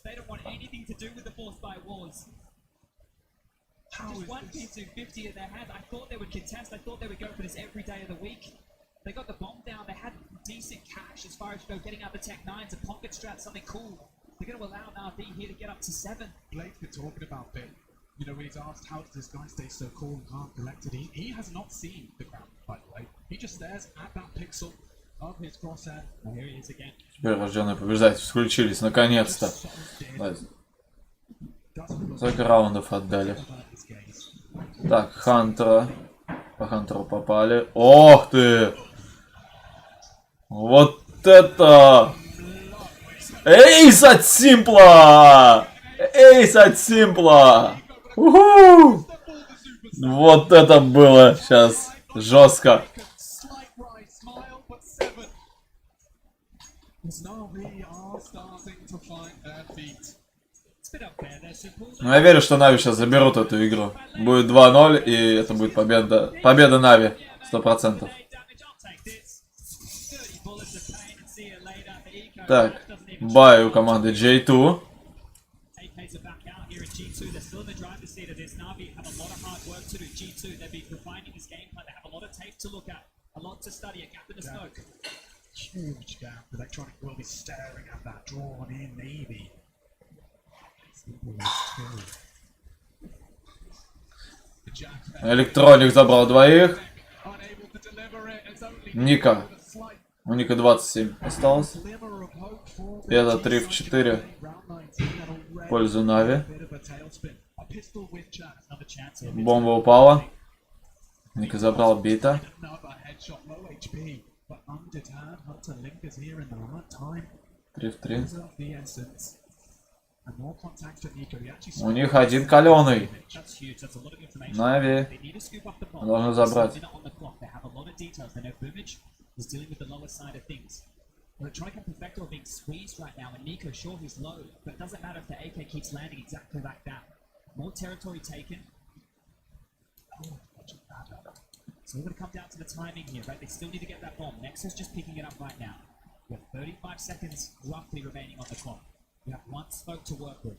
They don't want anything to do with the force by wars. Just one P250 in their hand. I thought they would contest. I thought they would go for this every day of the week. They got the bomb down. They had decent cash as far as getting out the Tech 9s, a pocket strat, something cool. They're going to allow Navi here to get up to 7. Blake's been talking about it. You know, when he's asked how does this guy stay so cool and calm collected, he has not seen the ground, by the way. He just stares at that pixel of his crosshair. Oh, here he is again. Теперь рожденные побеждать включились, наконец-то. Сколько раундов отдали. Так, Хантера. По Хантеру попали. Ох ты! Вот это! Эйс от Симпла! Эйс от Симпла! Уху! Вот это было сейчас жестко. Slight rise, smile, but 7. Navi are starting to find their feet. It's a bit unfair there, Simple. Ну, я верю, что Нави сейчас заберут эту игру. Будет 2-0, и это будет победа. Победа Нави. 100%. Damage, I'll take this. 30 bullets of pain and see you later. Eco Так, doesn't even бай у команды J2. AKs are back out here at G2. They're still in the driver's seat of this. Navi have a lot of hard work to do. G2, they'll be refining this game plan. They have a lot of tape to look at, a lot to study, a gap in the smoke. Huge gap. Electronic will be staring at that drawn in Navy. Simple is two. The Jack Электроник забрал двоих. unable to deliver it. It's only Ника. a slight У Ника 27 осталось. glimmer of И это 3 в 4 в пользу Нави. Бомба упала. Ника забрал бита. 3 в 3. У них один каленый. Нави должен забрать. We're trying to perfect or being squeezed right now, and Nico, sure, he's low, but it doesn't matter if the AK keeps landing exactly like that. More territory taken. So we're going to come down to the timing here, right? They still need to get that bomb. Nexus just picking it up right now. We have 35 seconds roughly remaining on the clock. We have one smoke to work with.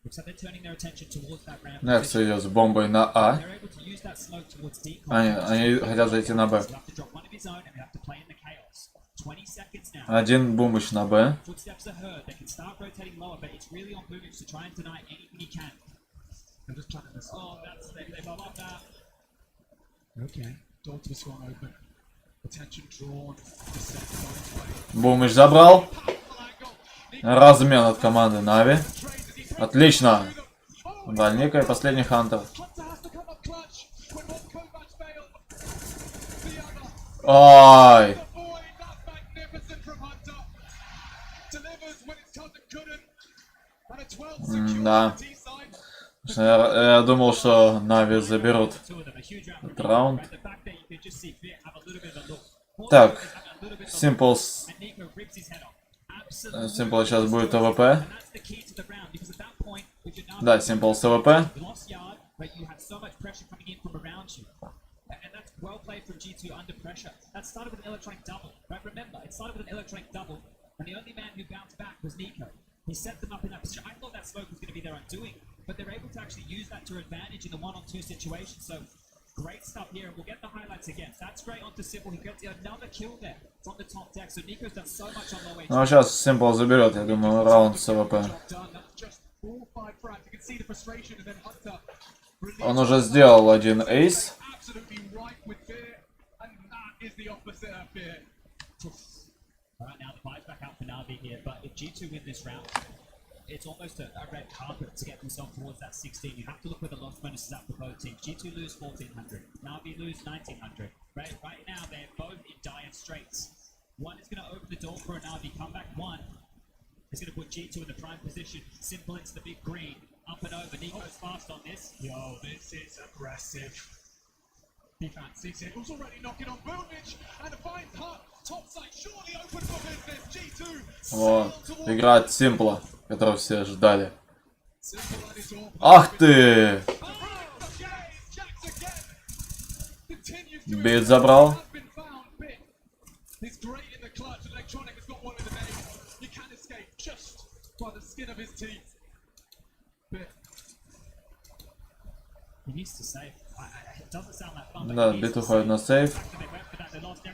Looks like they're turning their attention towards that ramp. Некс идет с бомбой на А. They're able to use that smoke towards D. Они хотят зайти на Б. So we have to drop one of his own, and we have to play in the chaos. 20 seconds now. Один бумыч на Б. Footsteps are heard. They can start rotating lower, but it's really on Boomich to try and deny anything he can. I'm just trying to miss. Oh, that's they love that. Okay, door to be swung open. Attention drawn. Descent on its way. Бумыч забрал. Размен от команды Нави. Отлично. Дальника и последний Хантер. Hunter has to come up clutch when one Kovac failed. The other. Ай. Boy, that's magnificent from Hunter. Delivers when his cousin couldn't. And a 12 secure Да. T side. Я думал, что Нави заберут этот раунд. Так, Simple сейчас будет АВП. Да, Simple с АВП. Well played from G2 under pressure. That started with an electronic double. Right? Remember, it started with an electronic double, and the only man who bounced back was Nico. He set them up in that position. I thought that smoke was going to be their undoing, but they're able to actually use that to advantage in the 1-on-2 situation. So great stuff here, and we'll get the highlights again. That's great onto Simple. He gets another kill there. It's on the top deck. So Nico's done so much on low way. Ну а сейчас Simple заберет, я думаю, раунд с АВП. Он уже сделал один эйс. Alright, now the buy's back out for Navi here, but if G2 win this round, it's almost a red carpet to get themselves towards that 16. You have to look where the loss bonuses are for both teams. G2 lose 1400, Navi lose 1900. Right now, they're both in dire straits. One is going to open the door for a Navi comeback. One is going to put G2 in the prime position. Simple into the big green. Up and over. Nico's fast on this. Yo, this is aggressive. Fancy Signal's already knocking on Boomich, and a fine cut. Top side surely open for business. G2. Вот, играет Simple, которого все ждали. Ах ты! Бит забрал. Да, бит уходит на сейф.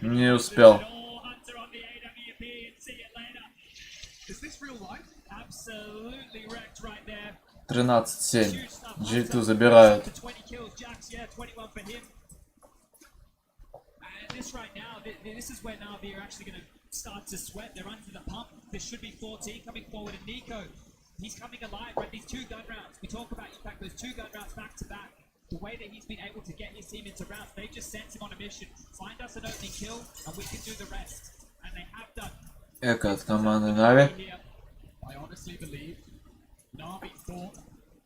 Не успел. 13-7. G2 забирают. This right now, this is where Navi are actually going to start to sweat. They're under the pump. There should be 14 coming forward, and Nico, he's coming alive, right? These two gun rounds. We talk about, in fact, those two gun rounds back to back. The way that he's been able to get his team into rounds, they just sent him on a mission. Find us an opening kill, and we can do the rest. And they have done. Эко от команды Нави. I honestly believe Navi thought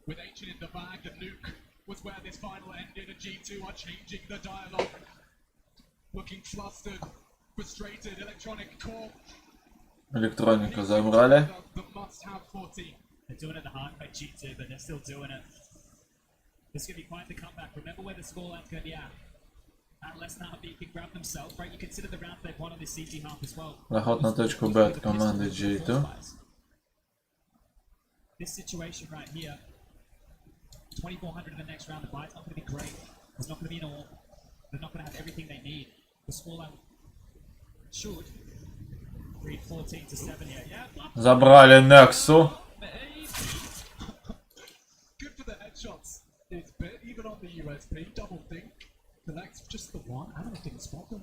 with Ancient in the bag, the nuke was where this final ended, and G2 are changing the dialogue. Looking flustered, frustrated, electronic core. Электроника забрали. The must-have 14. They're doing it the hard way, G2, but they're still doing it. This is going to be quite the comeback. Remember where the scoreline's going to be at. Unless Navi can grab themselves, right? You consider the round they've won on this CG half as well. Заход на точку Б от команды G2. This situation right here, 2400 in the next round, the buy's not going to be great. It's not going to be an all. They're not going to have everything they need. The scoreline should read 14-7 here. Yeah, Забрали Нексу. Good for the headshots. It's bit even on the USP. Double think. Collects just the one. I don't didn't spot them.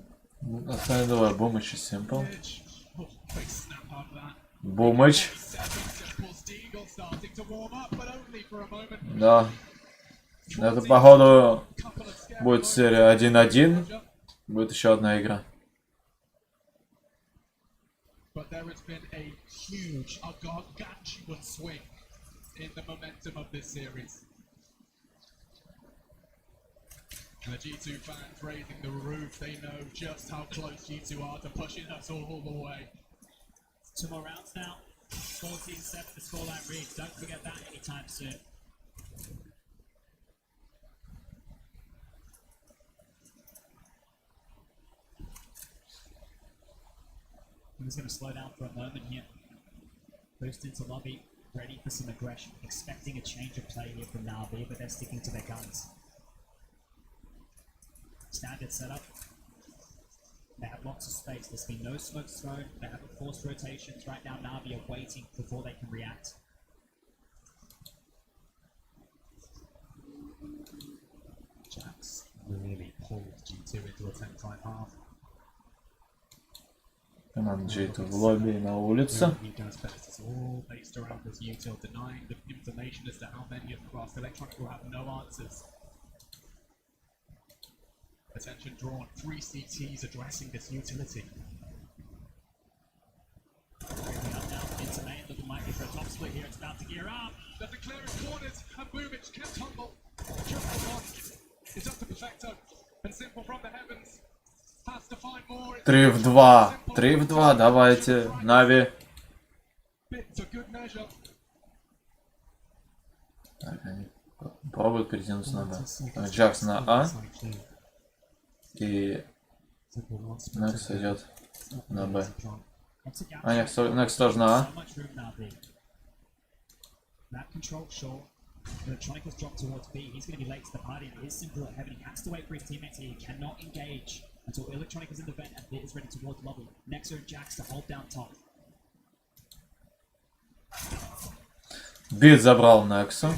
Остальные двое. Бумыч и Симпл. Edge. Oh, big snap out of that. Бумыч. Simple Steagle starting to warm up, but only for a moment. Да. Это, походу, Couple of scary будет серия 1-1. Будет еще одна игра. But there has been a huge, a gargantuan swing in the momentum of this series. And the G2 fans raising the roof, they know just how close G2 are to pushing us all the way. 2 more rounds now. 14-7 the scoreline reads. Don't forget that anytime soon. I'm just going to slow down for a moment here. Boost into lobby, ready for some aggression, expecting a change of play here from Navi, but they're sticking to their guns. Standard setup. They have lots of space. There's been no smoke thrown. They have forced rotations. Right now, Navi are waiting before they can react. Jax really pulled G2 into a 10-time half. Команда G2 в лобби и на улице. He does best. It's all based around this util, denying the information as to how many of the class electronic will have no answers. Attention drawn, 3 CTs addressing this utility. Moving up now into main, looking likely for a top split here. It's about to gear up. The declaring corners, and Boomich can tumble. Triple one. It's up to Perfecto, and Simple from the heavens. 3 в 2. 3 в 2. Давайте. Нави. Так, они пробуют перетянуться на Б. Джакс на А. И Некс идет на Б. А Некс тоже на А. Electronic has dropped towards B. He's going to be late to the party. It is Simple at heaven. He has to wait for his teammates here. He cannot engage until Electronic is in the vent and Bit is ready towards lobby. Next are Jax to hold down top. Бит забрал Нексу.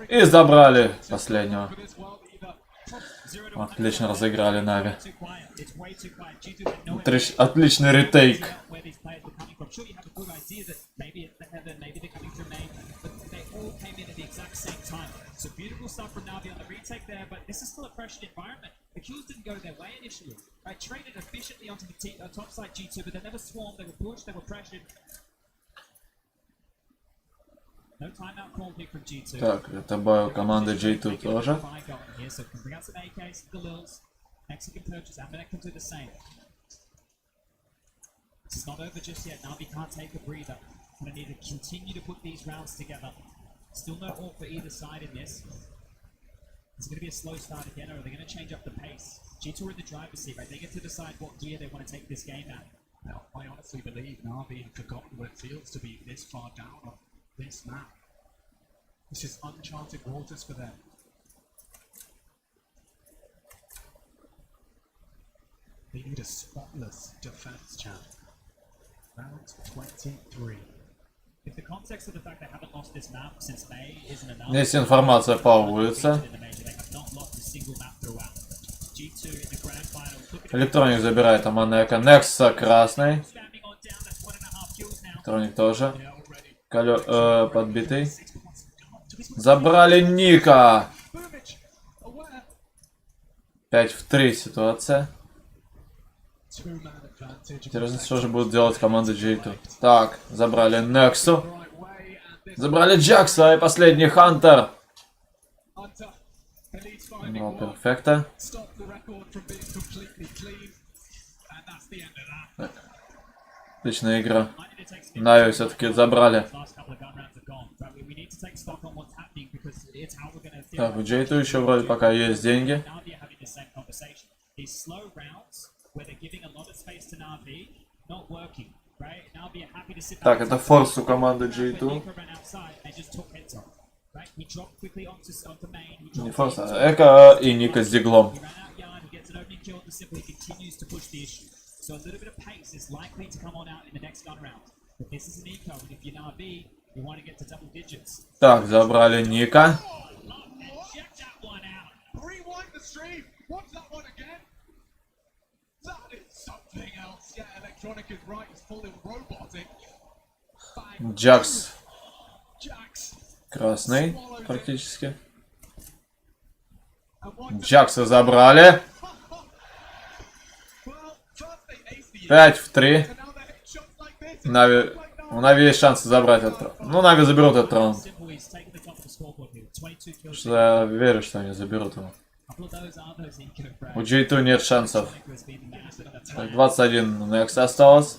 И забрали последнего. Отлично разыграли Нави. Отличный ретейк. All came in at the exact same time. So beautiful stuff from Navi on the retake there, but this is still a pressured environment. The kills didn't go their way initially. Right, traded efficiently onto the top side G2, but they never swarmed, they were pushed, they were pressured. No timeout call here from G2. Так, это бой у команды G2 тоже. So can bring out some AKs, the Lils. Mexican purchase, America can do the same. This is not over just yet. Navi can't take a breather. Gonna need to continue to put these rounds together. Still no ult for either side in this. It's going to be a slow start again, or are they going to change up the pace? G2 are in the driver's seat, right? They get to decide what gear they want to take this game at. Now, I honestly believe Navi have forgotten what it feels to be this far down on this map. This is uncharted waters for them. They need a spotless defense, champ. Round 23. If the context of the fact they haven't lost this map since May isn't enough, Есть информация по улице. Электроник забирает Модерка. Некса красный. Электроник тоже. Подбитый. Забрали Ника. 5 в 3 ситуация. Интересно, что же будут делать команда G2. Так, забрали Нексу. Забрали Джакса и последний Хантер. Ну, перфекто. Так. Отличная игра. Нави все-таки забрали. Так, у G2 еще вроде пока есть деньги. Так, это форс у команды G2. Не форс, а Эко и Ника с диглом. Так, забрали Ника. Electronic is right, he's fully robotic. Bang. Джакс Jax. красный практически. And what Джакса забрали. well, first they aced the 5 в 3. and now they're hitting shots like this. Нави... У Нави есть шансы забрать этот раунд. Ну, Нави заберут этот раунд. Simple, he's taken the top of the scoreboard here. 22 kills. Что я верю, что они заберут его. Couple of those are those eco frags. У J2 нет шансов. Has been massive at the Так, time. 21 Некс осталось.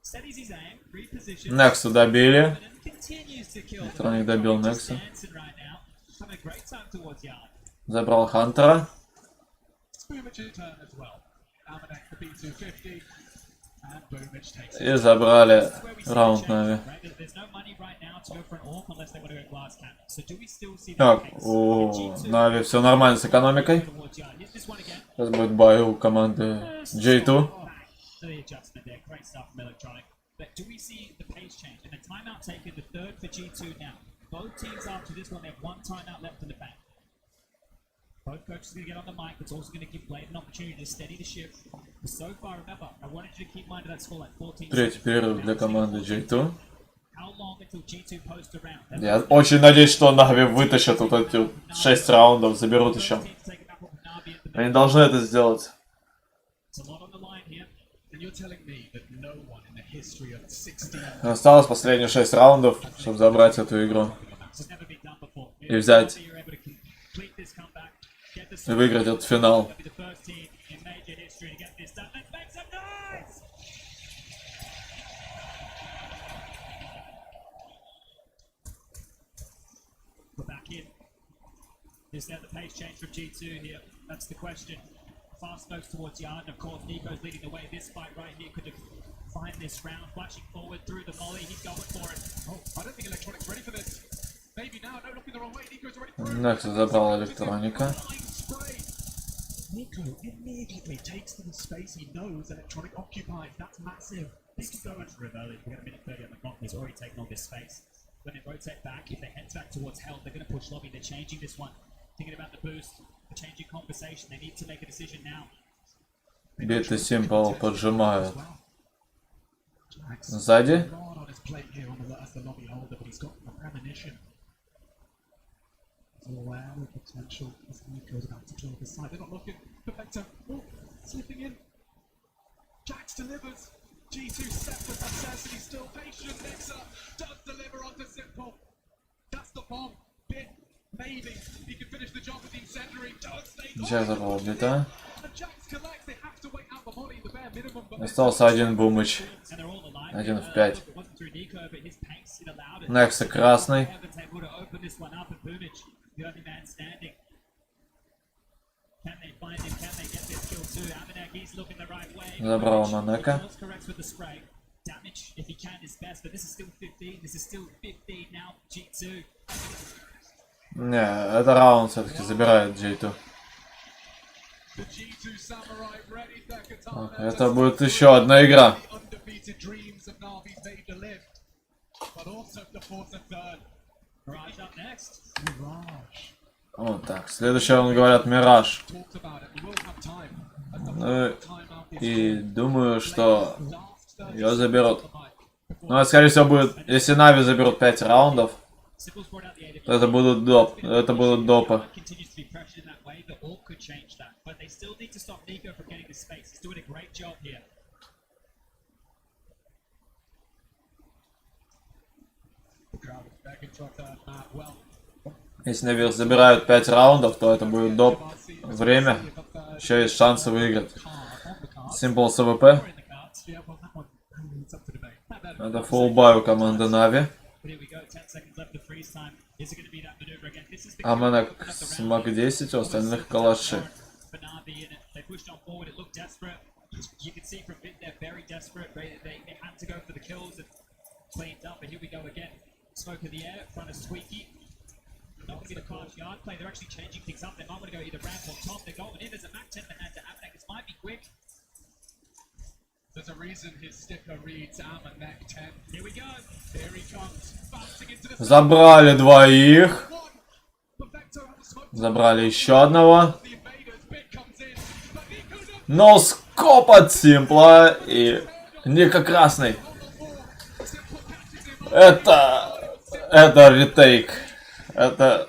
Steadies his aim, repositions, Нексу добили. and continues to kill. Электроник добил Некса. Dancing right now. Having a great time towards Yard. Забрал Хантера. Boomage turn as well. Amanek the B250. And Boomage takes it. И забрали раунд Нави. Right? There's no money right now to go for an AWP unless they want to go glass cannon. So do we still see that Так, case? у G2 Нави все нормально с экономикой. towards Yard. Here's this one again. Сейчас будет бой у команды J2. The adjustment there, great stuff from Electronic. But do we see the pace change? And a timeout taken, the third for G2 now. Both teams after this one, they have one timeout left in the bank. Both coaches are going to get on the mic. It's also going to give Blade an opportunity to steady the ship. But so far, remember, I wanted you to keep mind of that score like 14. Третий перерыв для команды J2. How long until G2 post around? Я очень надеюсь, что Нави вытащат вот эти 6 раундов, заберут еще. Они должны это сделать. It's a lot on the line here. And you're telling me that no one in the history of 16 Осталось последние 6 раундов, чтобы забрать эту игру. This has never been done before. И взять, You're able to complete this comeback, get the и выиграть этот финал. be the first team in major history to get this done. Let's make some noise! We're back in. Is there the pace change from G2 here? That's the question. Fast moves towards Yard, and of course Nico's leading the way. This fight right here could find this round. Flashing forward through the molly, he's going for it. Oh, I don't think Electronic's ready for this. Maybe now, no, looking the wrong way. Nico's already through. Некс забрал электроника. Flying spray. Nico immediately takes to the space he knows Electronic occupies. That's massive. This is so much rebellion. We've got a minute 30 on the clock. He's already taken all this space. When they rotate back, if they head back towards hell, they're going to push lobby. They're changing this one. Thinking about the boost. They're changing conversation. They need to make a decision now. Бит и Симпл поджимают. Jax. Сзади. A lot on his plate here as the lobby holder, but he's got a premonition. He's aware of the potential as Nico's about to draw this side. They're not looking. Perfecto. Oh, slipping in. Jax delivers. G2 set for success and he's still patient. Nexa does deliver onto Simple. That's the bomb. Bit. Maybe he can finish the job with the incendiary. Does stay Джак забрал бита. And Jax collects. They have to wait out the molly, the bare minimum. But Остался один бумыч. And they're all alive. 1 в 5. It wasn't through Nico, but his pace, it allowed it. Некса красный. Evans able to open this one up, and Boomage, the only man standing. Can they find him? Can they get this kill too? Amanek, he's looking the right way. Забрал Манека. He corrects with the spray. Damage, if he can, is best, but this is still 15. This is still 15 now. G2. Не, это раунд все-таки забирает J2. the G2 Samurai ready their katana. Так, это будет еще одна игра. The undefeated dreams of Navi's made to live. But also the fourth and third. Mirage up next. Mirage. Вот так. Следующее, он говорят, Мираж. Talked about it. We will have time. As the Ну, timeout is и думаю, что last 30 ее заберут. seconds of the mic. Ну, это, скорее всего, будет, если Нави заберут 5 раундов, Simple's brought out the AWP. то это будут допы. Continues to be pressured in that way, but all could change that. But they still need to stop Nico from getting the space. He's doing a great job here. The crowd is begging for a third map. Well, Если Нави забирают 5 раундов, то это будет доп. Время. Еще есть шансы выиграть. Simple с АВП. yeah, well, that one, it's up to debate. Это фулл-бай у команды Нави. But here we go, 10 seconds left of freeze time. Is it going to be that maneuver again? This is the Аманек с МАК 10, у остальных калаши. for Navi in it. They pushed on forward, it looked desperate. You can see from Bit they're very desperate. They had to go for the kills and cleaned up, but here we go again. Smoke in the air, in front of Squeaky. Not going to be the harsh yard play. They're actually changing things up. They might want to go either ramp or top. They're going in. There's a Mac 10 to hand to Amanek. This might be quick. There's a reason his sticker reads Amanek 10. Here we go. Here he comes, bouncing into the Забрали двоих. one. Perfecto out the smoke. Забрали еще одного. The invaders, Bit comes in. But Nico does Носкоп! Коп от Симпла и Ника красный. Это ретейк. Это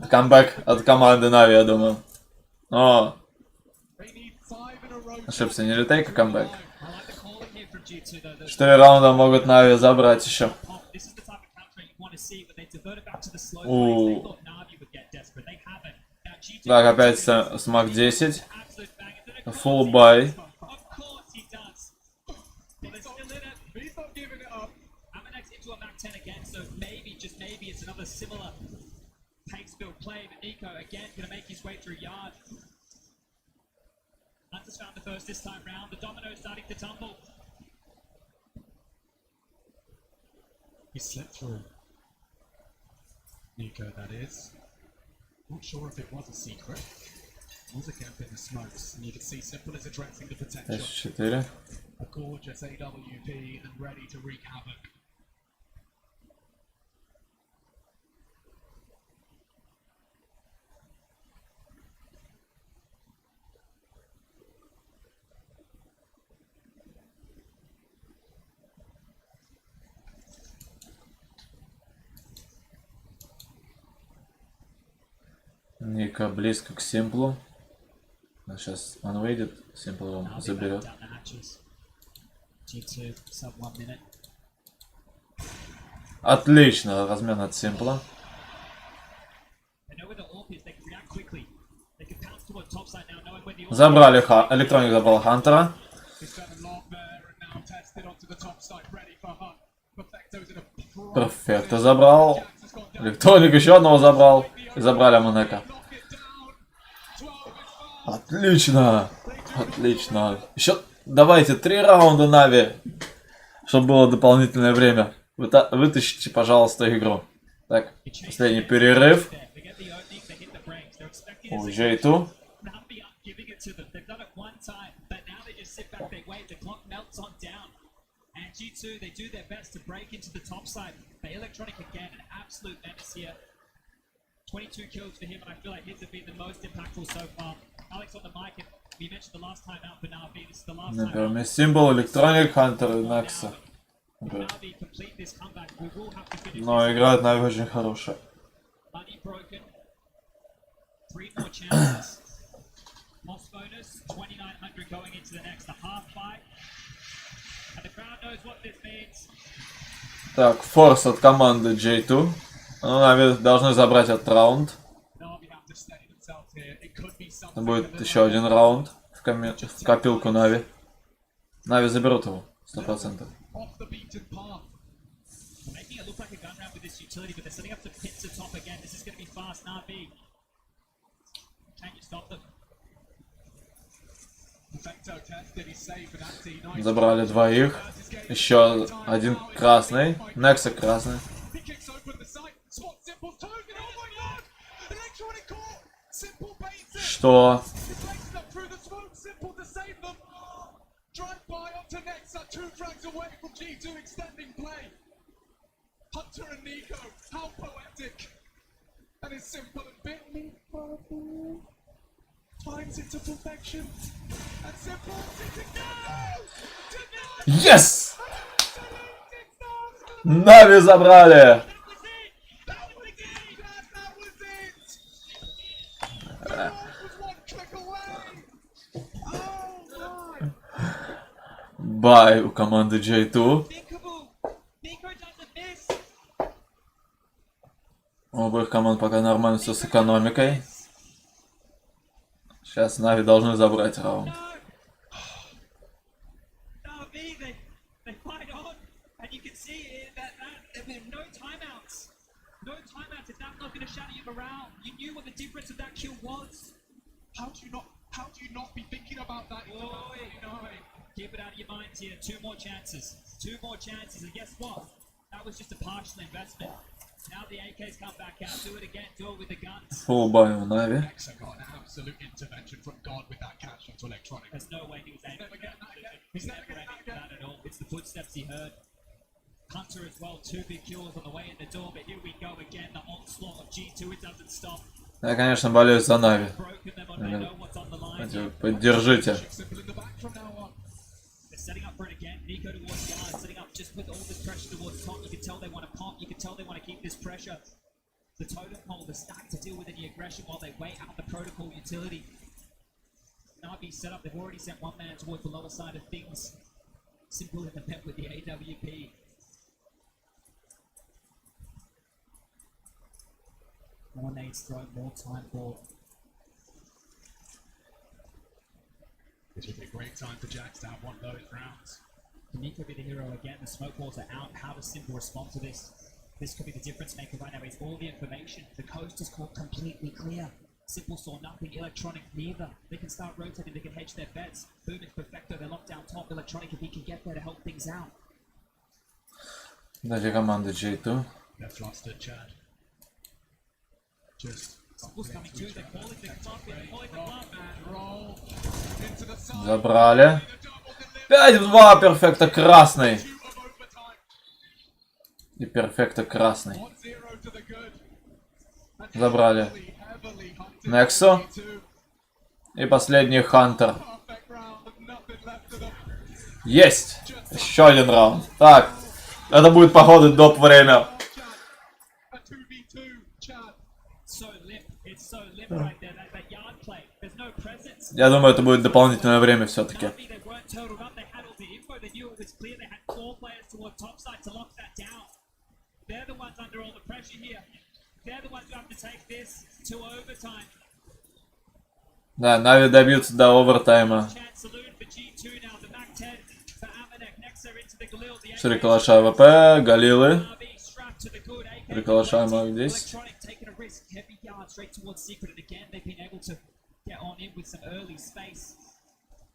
камбэк от команды Нави, я думаю. О. Ошибся, не ретейк, а камбэк. 4 раунда могут Нави забрать еще. Так, опять смак 10. Full buy. Found the first this time round. The dominoes starting to tumble. He slipped through. Nico, that is. Not sure if it was a secret. It was a gap in the smokes, and you can see Simple is addressing the potential. 4. A gorgeous AWP and ready to wreak havoc. Ника близко к Симплу. Сейчас он выйдет, Симпл его заберет. Отлично, размен от Симпла. Забрали Электроник, забрал Хантера. Перфекто забрал. Электроник еще одного забрал. И забрали Монека. Отлично. Отлично. Еще давайте 3 раунда Нави. Чтобы было дополнительное время. Вытащите, пожалуйста, игру. Так, последний перерыв. У J2. And G2, they do their best to break into the top side. But Electronic again, an absolute menace here. 22 kills for him, and I feel like his have been the most impactful so far. Alex on the mic, and we mentioned the last time out for Navi. This is the last time out. Символ, Electronic, Hunter и Nexa. Но играет Нави очень хорошая. Money broken. 3 more chances. Lost bonus, 2,900 going into the next. A half fight. And the crowd knows what this means. Так, форс от команды J2. Ну, Нави должны забрать этот раунд. Будет еще один раунд в копилку Нави. Нави заберут его, 100%. Забрали двоих. Еще один красный. Некса красный. Что? Yes! Нави забрали! Бай у команды J2. У обоих команд пока нормально все с экономикой. Сейчас Нави должны забрать раунд. Keep it out of your minds here. 2 more chances. 2 more chances. And guess what? That was just a partial investment. Now the AKs come back out. Do it again. Do it with the guns. Full buy у Нави. Got an absolute intervention from God with that catch onto Electronic. There's no way he was aiming for that. He's never aiming for that at all. It's the footsteps he heard. Hunter as well. 2 big kills on the way in the door. But here we go again. The onslaught of G2. It doesn't stop. Я, конечно, болею за Нави. Поддержите. setting up for it again. Nico towards guard, setting up just with all this pressure towards top. You can tell they want to pop. You can tell they want to keep this pressure. The totem pole, the stack to deal with any aggression while they wait out the protocol utility. Navi set up. They've already sent one man towards the lower side of things. Simple in the pep with the AWP. More nades thrown, more time for. This would be a great time for Jax to have one of those rounds. Can Nico be the hero again? The smoke walls are out. How does Simple respond to this? This could be the difference maker right now. It's all the information. The coast is called completely clear. Simple saw nothing. Electronic neither. They can start rotating. They can hedge their bets. Boom, it's perfecto. They're locked down top. Electronic, if he can get there to help things out. Дали команды J2. That's flustered, Chad. Just Simple's coming too. They're calling the club. They're calling the club. and roll into the side. Забрали. 5-2, перфекто красный. И перфекто красный. 1-0 to the good. Забрали. Heavily hunted. Нексо. И последний Хантер. Perfect round. Nothing left of them. Есть! Еще один раунд. Так. Это будет, походу, доп время. A 2v2, Chad. So limp. It's so limp right there. That yard play. There's no presence. Я думаю, это будет дополнительное время все-таки. Navi, they weren't turtled up. They had all the info. They knew it was clear. They had 4 players toward topside to lock that down. They're the ones under all the pressure here. They're the ones who have to take this to overtime. Да, Нави добьются до овертайма. Chance saloon for G2 now. The Mac 10 for Amanek. Next they're into the Galil. The 4 калаша АВП, Галилы. Navi strapped to the good. 3 калаша АВП здесь. Electronic taking a risk. Heavy yard straight towards Secret. And again, they've been able to get on in with some early space.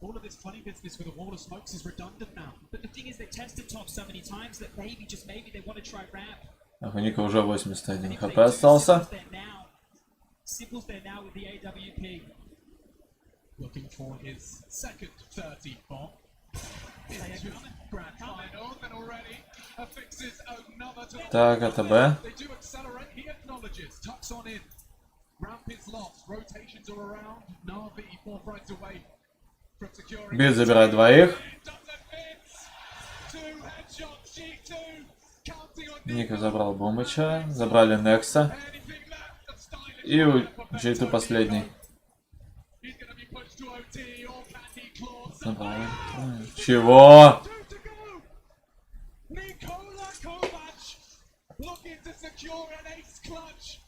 All of this funny business with a wall of smokes is redundant now. But the thing is, they tested top so many times that maybe, just maybe, they want to try ramp. Так, у Ника уже 81 And if хп they do, остался. Simple's there now with the AWP. Looking for his second 30 bomb. Into Grandfinal, and already affixes another to the Так, это Б. They do accelerate, he acknowledges, tucks on in. Ramp is lost, rotations are around. Navi 4 frags away from securing. Бит забирает двоих. Doesn't miss. 2 headshots, G2. Counting on Ника забрал Бумыча. Забрали Некса. anything left of stylish. И у J2 последний. He's gonna be pushed to OT or can he claw Забрали. Чего? 2 to go. Nikola Kovac looking to secure an ace clutch.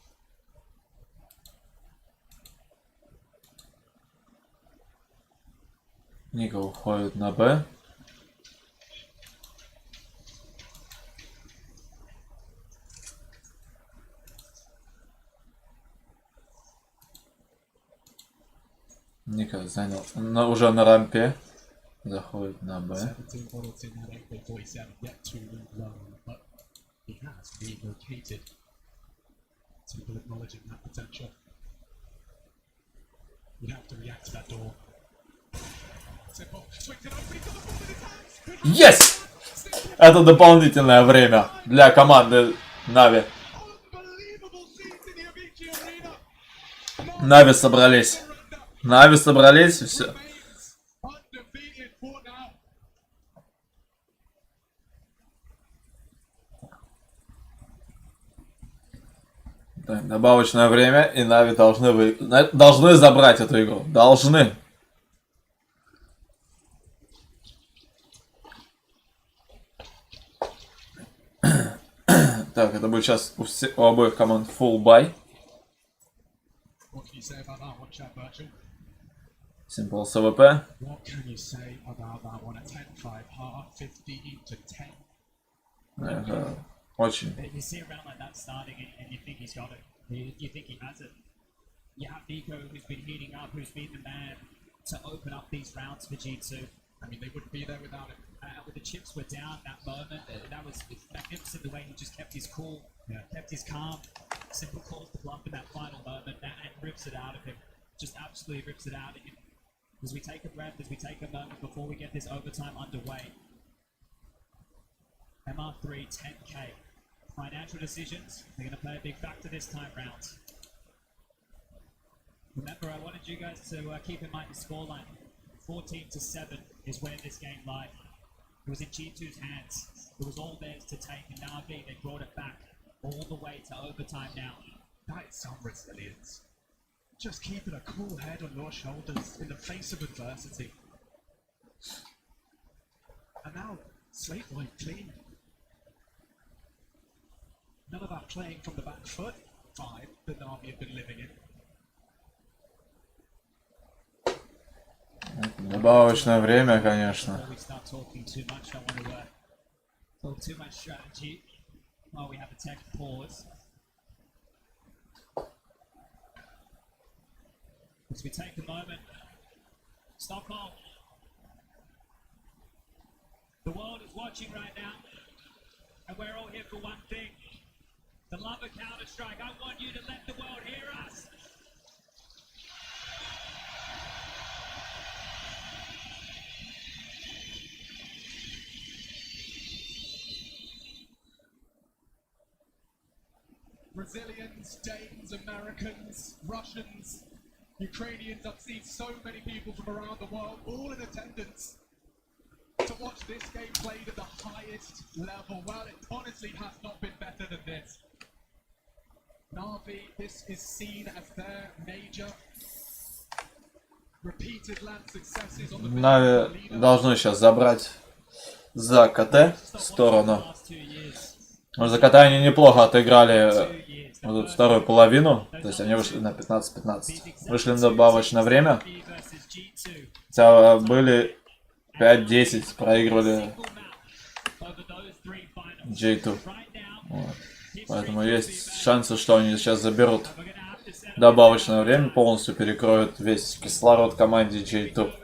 Ника уходит на Б. Ника занял уже на рампе. Заходит на Б. 17 bullets in that AK-47, yet to reload, but he has relocated. Simple acknowledging that potential. You have to react to that door. Simple swings it open, he's got the ball in his hands. Есть! Это дополнительное время для команды Нави. Unbelievable scenes in the Avicii Arena. Нави собрались. Нави собрались, и все. Remains undefeated for now. Так, добавочное время, и Нави должны забрать эту игру. Должны. Так, это будет сейчас у обоих команд full buy. What can you say about that one, Chad Birchall? Simple с АВП. What can you say about that one? A 10-5 half, 15 to 10. Это очень. You see a round like that starting and you think he's got it. You think he has it. You have Nico who's been heating up, who's been the man to open up these rounds for G2. I mean, they wouldn't be there without it. With the chips were down, that moment, that was magnificent the way he just kept his cool, kept his calm. Simple calls the bluff in that final moment and rips it out of him. Just absolutely rips it out of him. As we take a breath, as we take a moment before we get this overtime underway. MR3, 10k. Financial decisions, they're going to play a big factor this time round. Remember, I wanted you guys to keep in mind the scoreline. 14 to 7 is where this game lies. It was in G2's hands. It was all theirs to take, and Navi, they brought it back all the way to overtime now. That is some resilience. Just keeping a cool head on your shoulders in the face of adversity. And now, slate wiped clean. None of that playing from the back foot vibe that Navi have been living in. Добавочное время, конечно. Before we start talking too much, I want to talk too much strategy while we have a tech pause. As we take a moment, Stockholm. The world is watching right now, and we're all here for one thing. The love of Counter-Strike. I want you to let the world hear us. Brazilians, Danes, Americans, Russians, Ukrainians. I've seen so many people from around the world, all in attendance, to watch this game played at the highest level. Well, it honestly has not been better than this. Navi, this is seen as their major repeated land successes on the Нави должны сейчас забрать за КТ сторону. За КТ они неплохо отыграли вот эту вторую половину. То есть они вышли на 15-15. Вышли на добавочное время. Хотя были 5-10, проигрывали J2. Вот. Поэтому есть шансы, что они сейчас заберут добавочное время, полностью перекроют весь кислород команде J2.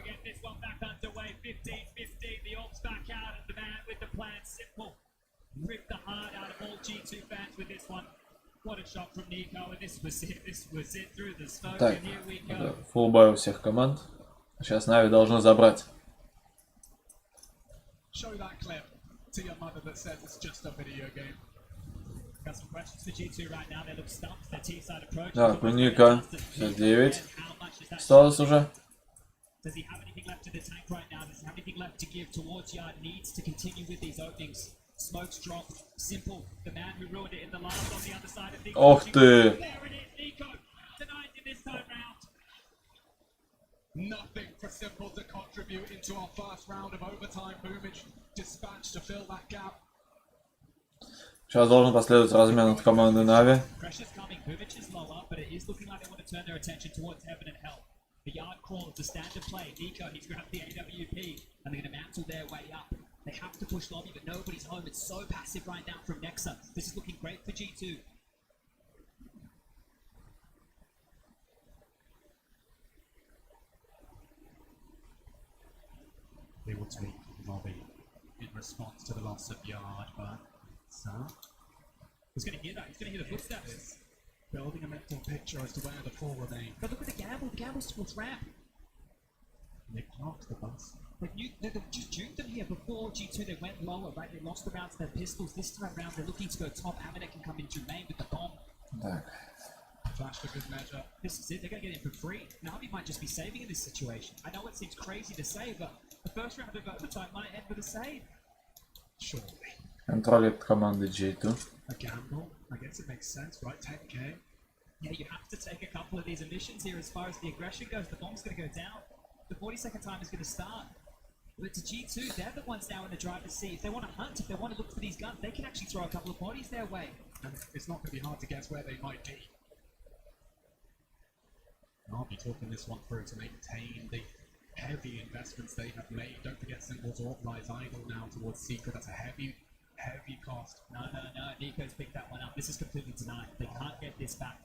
Так, фуллбай у всех команд. Сейчас Нави должны забрать. Так, у Ника 59. Осталось уже. Does he have anything left in the tank right now? Does he have anything left to give towards Yard? Needs to continue with these openings. Smokes dropped. Simple. The man who ruined it in the last on the other side of Nico. Ох ты! There it is, Nico. Denied him this time round. Nothing for Simple to contribute into our first round of overtime. Boomage dispatched to fill that gap. Сейчас должен последовать размен от команды Нави. Pressure's coming. Boomage is lower, but it is looking like they want to turn their attention towards heaven and hell. The yard crawl is a standard play. Nico, he's grabbed the AWP, and they're going to mantle their way up. They have to push lobby, but nobody's home. It's so passive right now from Nexa. This is looking great for G2. They will take lobby in response to the loss of Yard, but He's going to hear that. He's going to hear the footsteps. Building a mental picture as to where the four remain. But look at the gamble. The gamble's towards ramp. They parked the bus. Like they just juked them here before G2. They went lower, right? They lost the round to their pistols. This time round, they're looking to go top. Aminek can come into main with the bomb. Flash for good measure. This is it. They're going to get in for free. Navi might just be saving in this situation. I know it seems crazy to say, but the first round of overtime might end with a save. Surely. Контролит команды J2. A gamble. I guess it makes sense, right? 10k. Yeah, you have to take a couple of these emissions here as far as the aggression goes. The bomb's going to go down. The 40-second time is going to start. But to G2, they're the ones now in the driver's seat. If they want to hunt, if they want to look for these guns, they can actually throw a couple of bodies their way. And it's not going to be hard to guess where they might be. I'll be talking this one through to maintain the heavy investments they have made. Don't forget Symbol's authorized idle now towards Secret. That's a heavy cost. No. Nico's picked that one up. This is completely denied. They can't get this back.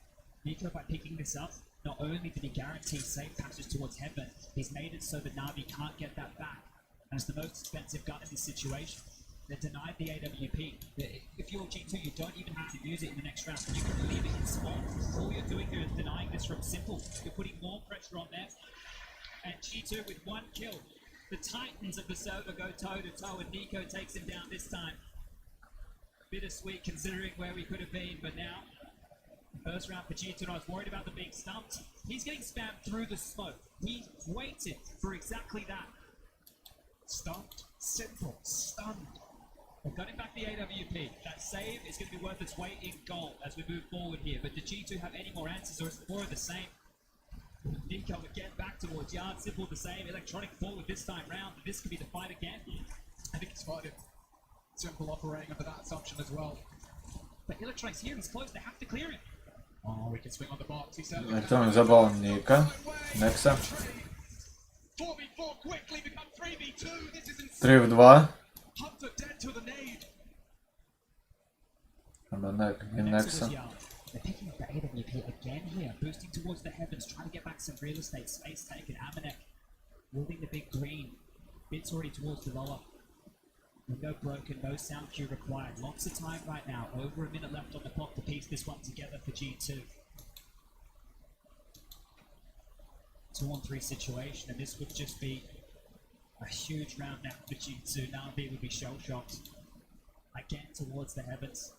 Nico, by picking this up, not only did he guarantee safe passage towards heaven, he's made it so that Navi can't get that back. And it's the most expensive gun in this situation. They denied the AWP. If you're G2, you don't even have to use it in the next round. You can leave it in spawn. All you're doing here is denying this from Simple. You're putting more pressure on them. And G2 with one kill. The titans of the server go toe-to-toe, and Nico takes him down this time. Bittersweet considering where we could have been, but now, first round for G2, and I was worried about them being stumped. He's getting spammed through the smoke. He waited for exactly that. Stumped, Simple, stunned. We're getting back the AWP. That save is going to be worth its weight in gold as we move forward here. But do G2 have any more answers, or is it more of the same? Nico again back towards yard. Simple the same. Electronic forward this time round. This could be the fight again. I think he's fighting. Simple operating under that assumption as well. But Electronic's here. He's close. They have to clear him. Oh, we can swing on the box. He said, Электроник забрал Ника. Некса. 4v4 quickly become 3v2. This is 3 в 2. Hunter dead to the nade. Нек и Некса. They're picking up the AWP again here, boosting towards the heavens, trying to get back some real estate, space taken. Amanek moving the big green. Bits already towards the lower. Window broken, no sound cue required. Lots of time right now. Over a minute left on the clock to piece this one together for G2. 2-on-3 situation, and this would just be a huge round now for G2. Navi would be shell-shocked. Again towards the heavens.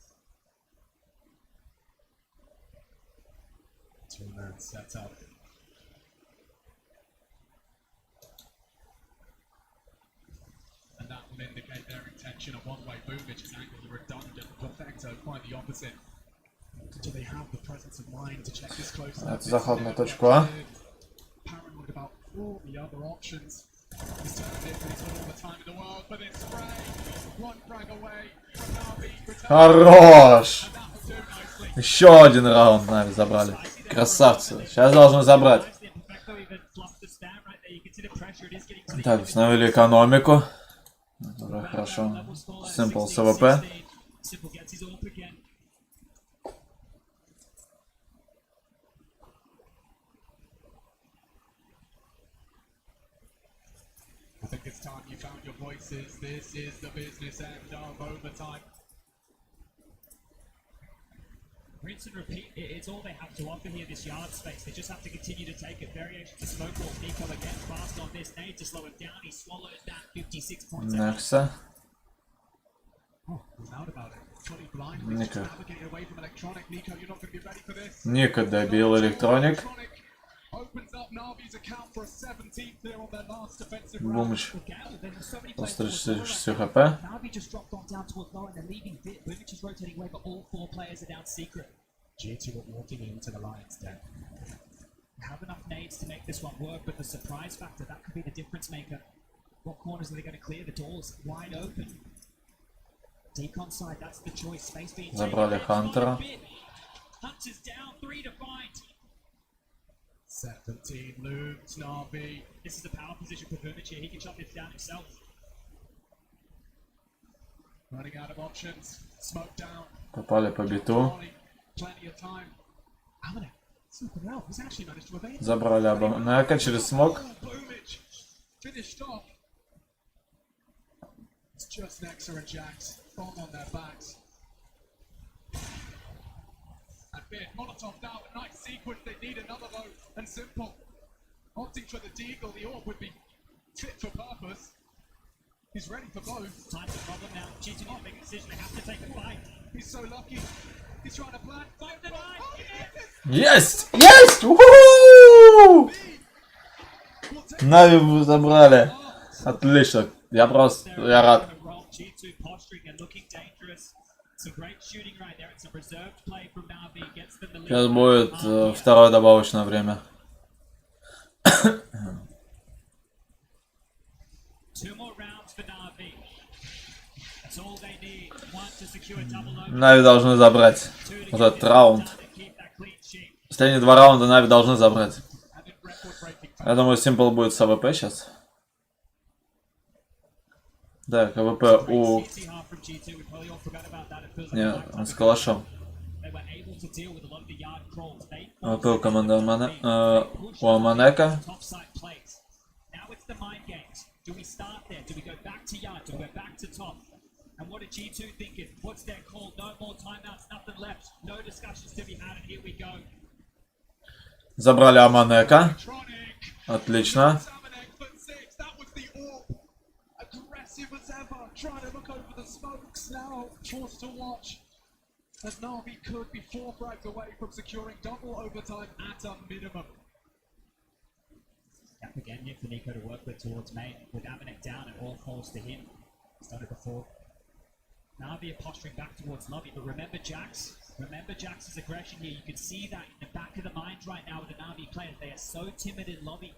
2-man setup. And that will indicate their intention. A one-way boom, which is angled redundant. Perfecto, quite the opposite. Do they have the presence of mind to check this closely? Это заход на точку А. Paranoid about all the other options. He's turned it, but he's got all the time in the world for this spray. One frag away from Navi. Хорош! And that will do nicely. Еще один раунд Нави забрали. Красавцы. Сейчас должны забрать. Так, установили экономику. Уже хорошо. Simple с АВП. I think it's time you found your voices. This is the business end of overtime. Rinse and repeat, it's all they have to offer here, this yard space. They just have to continue to take it. Variation to smoke ball. Nico again fast on this. Nade to slow him down. He swallows that 56 points. Некса. Oh, he's out about it. Fully blind. He's just navigating away from electronic. Nico, you're not going to be ready for this. Ника добил Электроник. Opens up Navi's account for a 17th there on their last defensive round. Бумыч. По 136 хп. Navi just dropped on down towards low and they're leaving bit. Bumich is rotating away, but all four players are down secret. G2 are walking into the Lions den. They have enough nades to make this one work, but the surprise factor, that could be the difference maker. What corners are they going to clear? The doors wide open. Decon side, that's the choice. Space being Забрали Хантера. Hunter's down, 3 to find. 17 looms, Navi. This is a power position for Bumich here. He can shut this down himself. Running out of options. Smoke down. Попали по биту. Plenty of time. Amanek. Super well. He's actually managed to evade. Забрали Абонека через смог. Bumich. Finished off. It's just Nexa and Jax. Bomb on their backs. And bit. Molotov down. A nice sequence. They need another though. And Simple. Opting for the deagle. The orb would be fit for purpose. He's ready for both. Time's the problem now. G2 not making a decision. They have to take a fight. He's so lucky. He's trying to plan. 5 to 9. Есть! Есть! У-ху! Нави забрали. Отлично. Я рад. G2 posturing and looking dangerous. Some great shooting right there and some reserved play from Navi gets them the lead. Сейчас будет второе добавочное время. Two more rounds for Navi. That's all they need. One to secure a double over. Нави должны забрать вот этот раунд. Последние два раунда Нави должны забрать. Я думаю, Simple будет с АВП сейчас. Да, АВП у... Не, он с калашом. АВП у команды у Аманека. Do we start there? Do we go back to yard? Do we go back to top? And what are G2 thinking? What's their call? No more timeouts, nothing left. No discussions to be had, and here we go. Забрали Аманека. Отлично. As Navi could be 4 frags away from securing double overtime at a minimum. Yeah, gap again here for Nico to work with towards main. With Amanek down, it all falls to him. He's done it before. Navi are posturing back towards lobby, but remember Jax. Remember Jax's aggression here. You can see that in the back of the mind right now with the Navi players. They are so timid in lobby.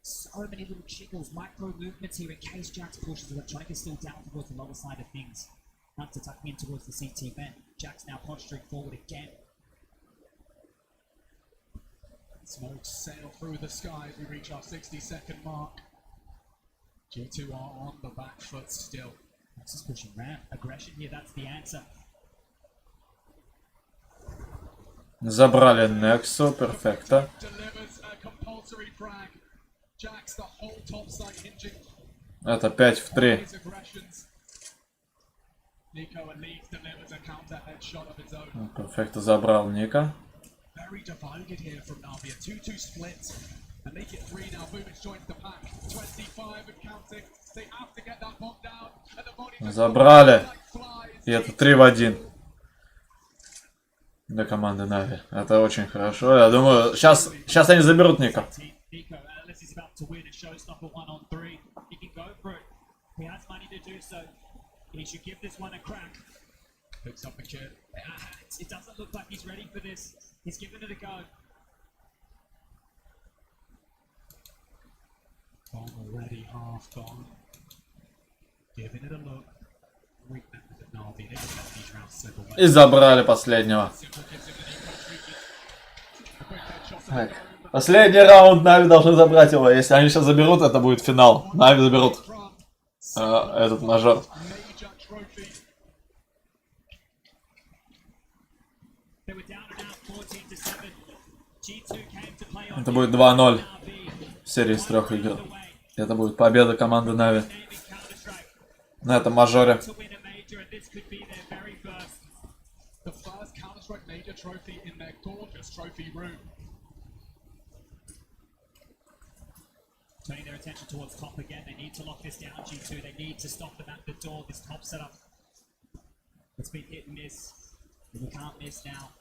So many little jiggles, micro movements here in case Jax pushes. Electronic is still down towards the lower side of things. Hunter tucking in towards the CT vent. Jax now posturing forward again. Smoke sail through the sky as we reach our 60-second mark. G2 are on the back foot still. Jax is pushing ramp. Aggression here, that's the answer. Забрали Нексу, перфекто. Delivers a compulsory frag. Jax, the whole top side hinging Это 5 в 3. his aggressions. Nico at least delivers a counter headshot of his own. Перфекто забрал Ника. Very divided here from Navi. A 2-2 split. And make it 3 now. Boomich joins the pack. 25 and counting. They have to get that bomb down. And the body just Забрали. like flies. И это 3 в 1. Для команды Нави. Это очень хорошо. Я думаю, сейчас они заберут Ника. Nico, unless he's about to win a showstopper 1-on-3, he can go for it. He has money to do so. He should give this one a crack. Picks up the kid. It doesn't look like he's ready for this. He's giving it a go. Bomb already half gone. Giving it a look. Weakness at Navi. They just let these rounds slip away. И забрали последнего. Simple gives him an eco treatment. A quick headshot to Так. the dome. Последний раунд Нави должны забрать его. Если они сейчас заберут, это будет финал. Нави заберут этот мажор. Major trophy. They were down and out 14-7. G2 came to play on Это будет 2-0 Navi. в серии из 3 игр. Это будет победа команды Нави Naming Counter-Strike на этом мажоре. to win a major, and this could be their very first. The first Counter-Strike major trophy in their gorgeous trophy room. Turning their attention towards top again. They need to lock this down, G2. They need to stop them at the door. This top setup. It's been hit and miss. We can't miss now.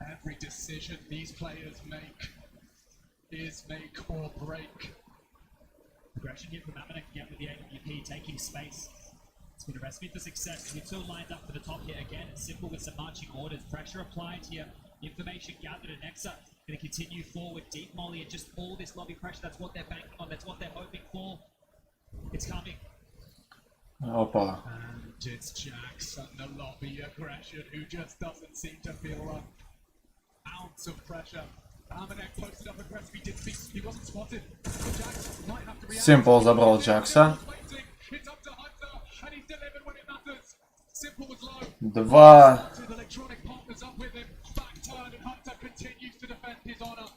Every decision these players make is make or break. Aggression here from Amanek again with the AWP taking space. It's been a recipe for success. We're still lined up for the top here again. It's simple with some marching orders. Pressure applied here. Information gathered, and Nexa going to continue forward. Deep molly and just all this lobby pressure. That's what they're banking on. That's what they're hoping for. It's coming. Опа. And it's Jax and the lobby aggression who just doesn't seem to feel an ounce of pressure. Amanek posted up aggressive. He wasn't spotted. But Jax might have to react. Simple забрал Джакса. It's up to Hunter, and he's delivered when it matters. Simple was low. 2. With electronic partners up with him. Back turn, and Hunter continues to defend his honor.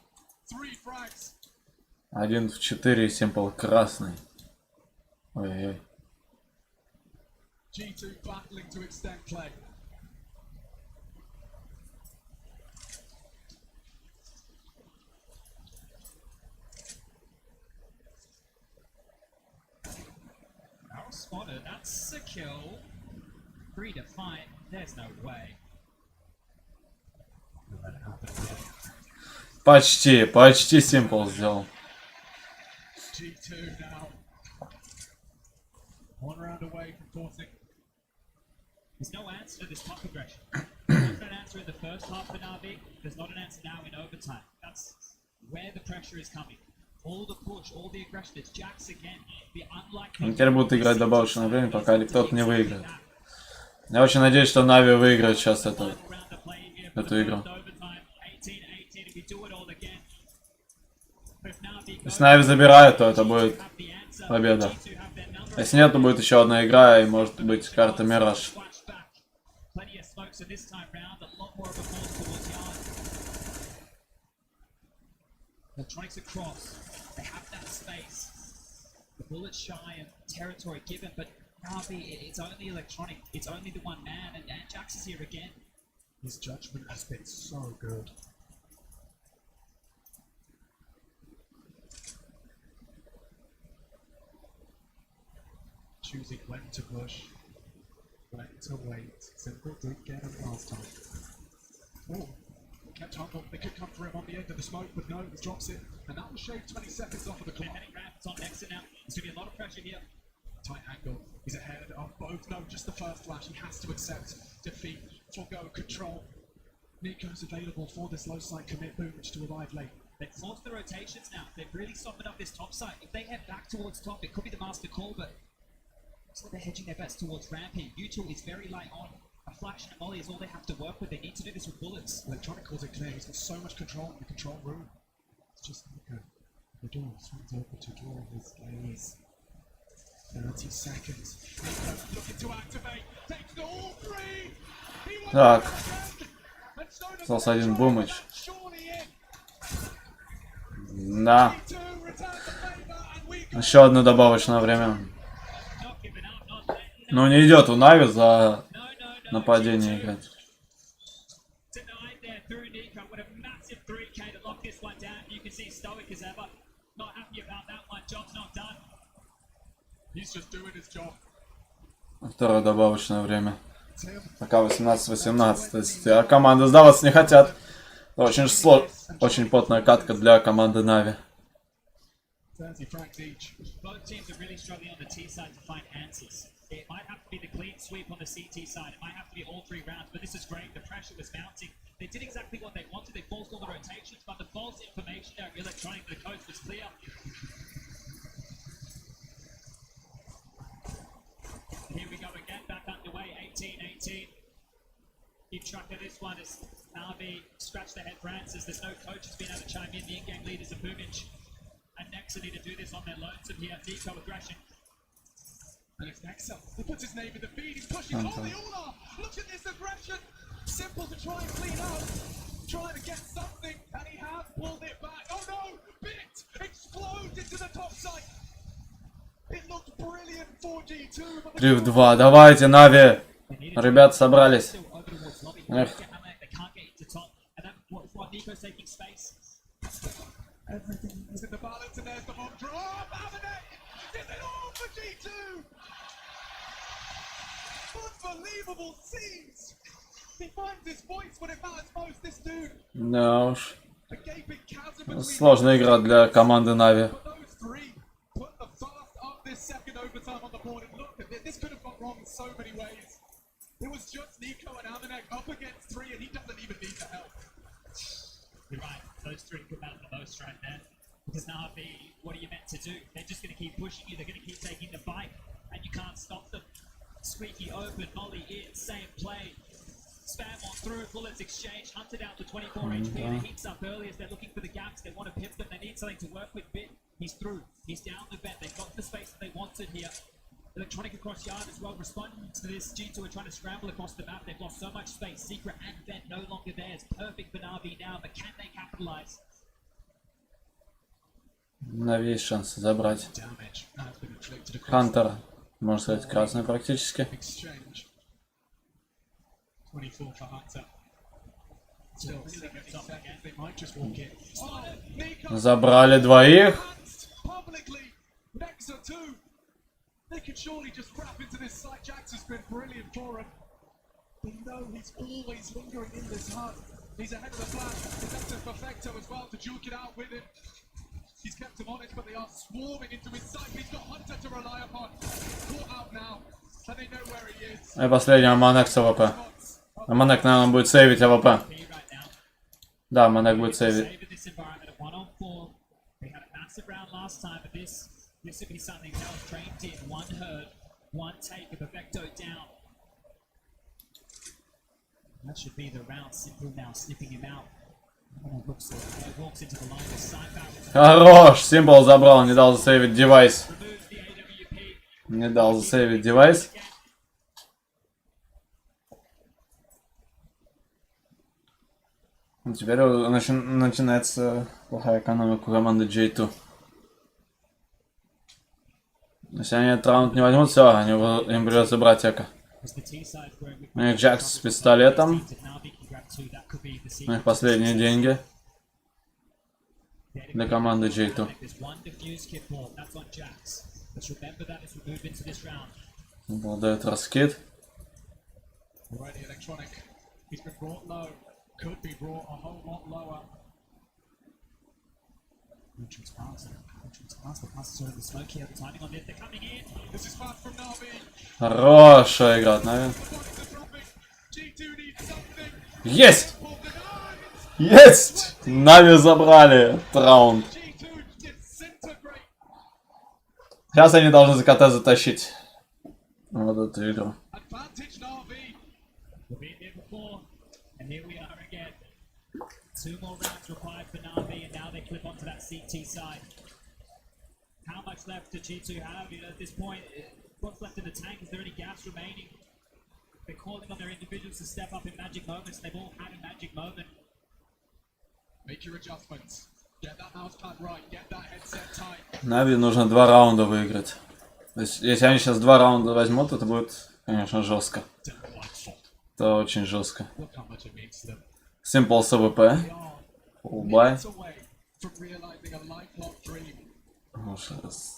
3 frags. 1 в 4 и Simple красный. Ой-ой-ой. G2 battling to extend play. Barrel spotted. That's a kill. 3 to 5. There's no way. Почти Simple сделал. G2 now. 1 round away from forcing. There's no answer to this top aggression. There's no answer in the first half for Navi. There's not an answer now in overtime. That's where the pressure is coming. All the push, all the aggression. It's Jax again. The unlikely. Они теперь будут играть добавочное время, пока кто-то не выиграет. Я очень надеюсь, что Нави выиграет сейчас эту игру. Если Нави забирают, то это будет победа. Если нет, то будет еще одна игра и может быть карта Мираж. Electronics across. They have that space. The bullet's shy of territory given, but Navi, it's only electronic. It's only the one man, and Jax is here again. His judgment has been so good. Choosing when to push, when to wait. Simple did get him last time. Oh, kept humble. They could come for him on the end of the smoke, but no, he drops it, and that will shave 20 seconds off of the clock. It's on next now. There's gonna be a lot of pressure here. Tight angle. He's ahead of both. No, just the first flash. He has to accept defeat, forgo control. Nico's available for this low side commit boomage to arrive late. They've forced the rotations now. They've really softened up this top side. If they head back towards top, it could be the master call, but looks like they're hedging their bets towards ramp here. U2 is very light on. A flash and a molly is all they have to work with. They need to do this with bullets. Electronic calls it clear. He's got so much control in the control room. It's just Nico. The door swings open to draw his gaze. 30 seconds. Nico looking to activate. Takes the all three. Так. Остался один бумыч. Да. Еще одно добавочное время. Но не идет у Нави за нападение играть. Второе добавочное время. Пока 18-18. То есть команды сдаваться не хотят. Очень сложно. Очень плотная катка для команды Нави. It might have to be the clean sweep on the CT side. It might have to be all 3 rounds, but this is great. The pressure was mounting. They did exactly what they wanted. They forced all the rotations, but the false information out of electronic, the coast was clear. Here we go again, back underway, 18-18. Keep track of this one as Navi scratch the head Francis. There's no coach who's been able to chime in. The in-game leaders are Boomage. And Nexa need to do this on their lonesome here. Nico aggression. And it's Nexa. He puts his name in the feed. He's pushing. Oh, they all are. Look at this aggression. Simple to try and clean up. Trying to get something. And he has pulled it back. Oh no! Bit explodes into the top side. It looked brilliant 4G2. 3 в 2. Давайте, Нави. Ребята собрались. Эх. Everything is in the balance and there's the bomb drop. Is it all for G2? Unbelievable scenes. He finds his voice when it matters most, this dude. Да уж. Сложная игра для команды Нави. It was just Nico and Amanek up against 3 and he doesn't even need the help. You're right, those 3 come out the most right there. Because Navi, what are you meant to do? They're just going to keep pushing you, they're going to keep taking the fight, and you can't stop them. Squeaky open, molly in, same play. Spam on through, bullets exchange, hunted out to 24 HP, the heats up early as they're looking for the gaps, they want to pip them, they need something to work with. Bit, he's through, he's down the vent, they've got the space that they wanted here. Electronic across yard as well, responding to this. G2 are trying to scramble across the map, they've lost so much space, Secret and vent no longer theirs. Perfect for Navi now, but can they capitalize? Нави есть шанс забрать. Хантер, можно сказать, красный практически. Забрали двоих. He's kept him honest, but they are swarming into his sight. He's got Hunter to rely upon. Caught out now, and they know where he is. И последний Аманек с АВП. Аманек, наверное, будет сейвить АВП. Да, Аманек будет сейвить. Хорош! Символ забрал, не дал засейвить девайс. Не дал засейвить девайс. Теперь начинается плохая экономика команды J2. Если они этот раунд не возьмут, все, им придется брать эко. У них Джакс с пистолетом. У них последние деньги для команды J2. Обладает раскид. could be brought a whole lot lower. Entrance pass. The passes are in the smoke here. The timing on this. They're coming in. This is fast from Navi. Хорошая игра от Нави. G2 needs something. Есть! Есть! Нави забрали этот раунд. G2 disintegrate. Сейчас они должны за КТ затащить вот эту игру. Advantage Navi. We've been here before, and here we are again. 2 more rounds required for Navi, and now they clip onto that CT side. How much left do G2 have? You know, at this point, what's left in the tank? Is there any gas remaining? They're calling on their individuals to step up in magic moments. They've all had a magic moment. Make your adjustments. Get that mouse pad right. Get that headset tight. Нави нужно 2 раунда выиграть. То есть, если они сейчас 2 раунда возьмут, это будет, конечно, жестко. Это очень жестко. Look how much it means to them. Simple СВП. They are Улбай. minutes away from realizing a lifelong dream.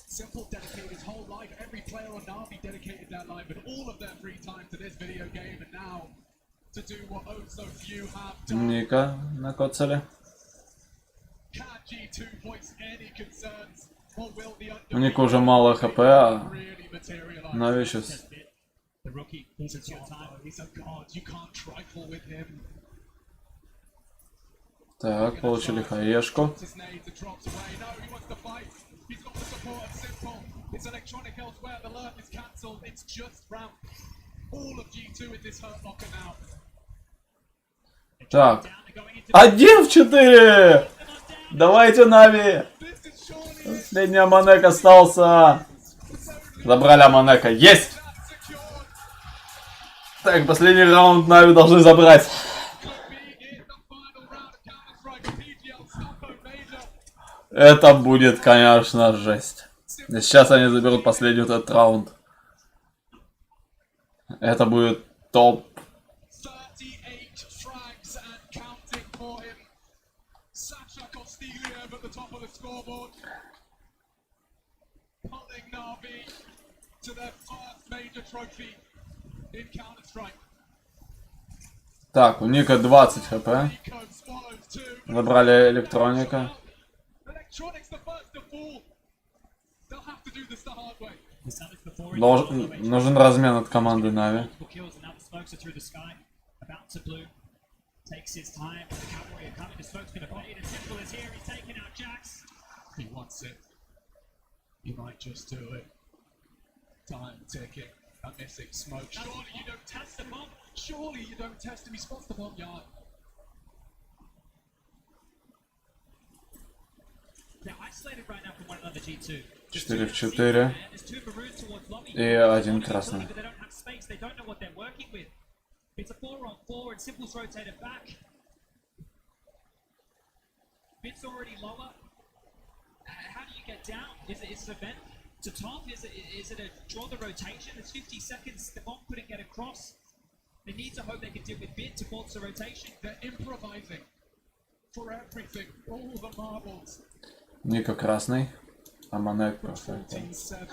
Simple dedicated his whole life. Every player on Navi dedicated their life and all of their free time to this video game, and now to do what oh so few have done. Ника накоцали. Can G2 voice any concerns, or will the У Ника уже мало хп, а really materialize? Нави сейчас. The rookie, He's a it's your time. god. He's a god. You can't trifle with him. Так, получили хаешку. His nades and drops away. No, he wants to fight. He's got the support of Simple. It's electronic elsewhere. The lurk is cancelled. It's just ramp. All of G2 in this hurt locker now. Так, Down and going into 1 в 4! Давайте, Нави! This is surely Последний Аманек остался. Забрали Аманека. Есть! that secured. Так, последний раунд Нави должны забрать. Could be in the final round of Counter-Strike. PGL Stockholm Major. Это будет, конечно, жесть. И сейчас они заберут последний вот этот раунд. Это будет топ. 38 frags and counting for him. Sasha Kostiliev at the top of the scoreboard. Pulling Navi to their first major trophy in Counter-Strike. Так, у Ника 20 хп. Nico swallows two. Забрали электроника. Electronics the first to fall. They'll have to do this the hard way. the summits before it. Нужен размен от команды Нави. Multiple kills and now the smokes are through the sky. About to blue. Takes his time. The cavalry are coming. The smoke's gonna fade. And Simple is here. He's taking out Jax. He wants it. He might just do it. Time ticking. A missing smoke. Surely you don't test the bomb. Surely you don't test him. He spots the bomb yard. They're isolated right now from one another, G2. 4 в 4. And there's 2 maroons towards lobby. И 1 красный. But they don't have space. They don't know what they're working with. It's a 4-on-4 and Simple's rotated back. Bit's already lower. How do you get down? Is it a vent to top? Is it a draw the rotation? It's 50 seconds. The bomb couldn't get across. They need to hope they can deal with Bit to force the rotation. They're improvising for everything. All the marbles. Ника красный. Аманек просто. 14-7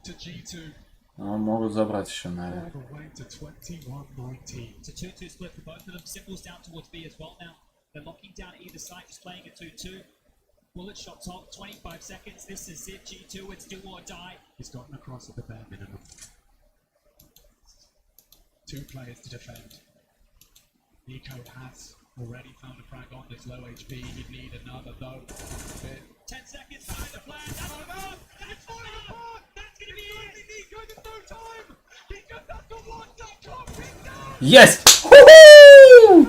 to G2. Но могут забрать еще Нави. All the way to 21-19. It's a 2-2 split for both of them. Simple's down towards B as well now. They're locking down either side, just playing a 2-2. Bullet shot top, 25 seconds. This is it, G2. It's do or die. He's gotten across at the bare minimum. 2 players to defend. Nico has already found a frag on this low HP. He'd need another though. 10 seconds behind the flag. That's enough. That's falling apart. That's gonna be it. Nico, there's no time. He just has to watch that clock tick down. Есть! Ху-ху!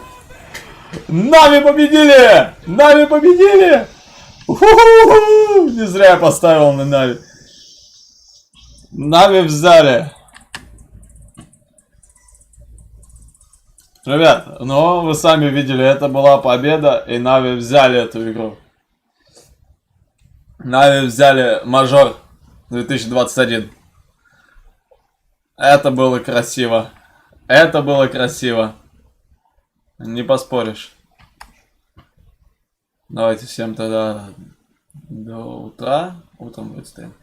Нави победили! Нави победили! Ху-ху-ху! Не зря я поставил на Нави. Нави взяли. Ребят, ну вы сами видели, это была победа, и Нави взяли эту игру. Нави взяли мажор 2021. Это было красиво. Это было красиво. Не поспоришь. Давайте всем тогда до утра. Утром будет стрим.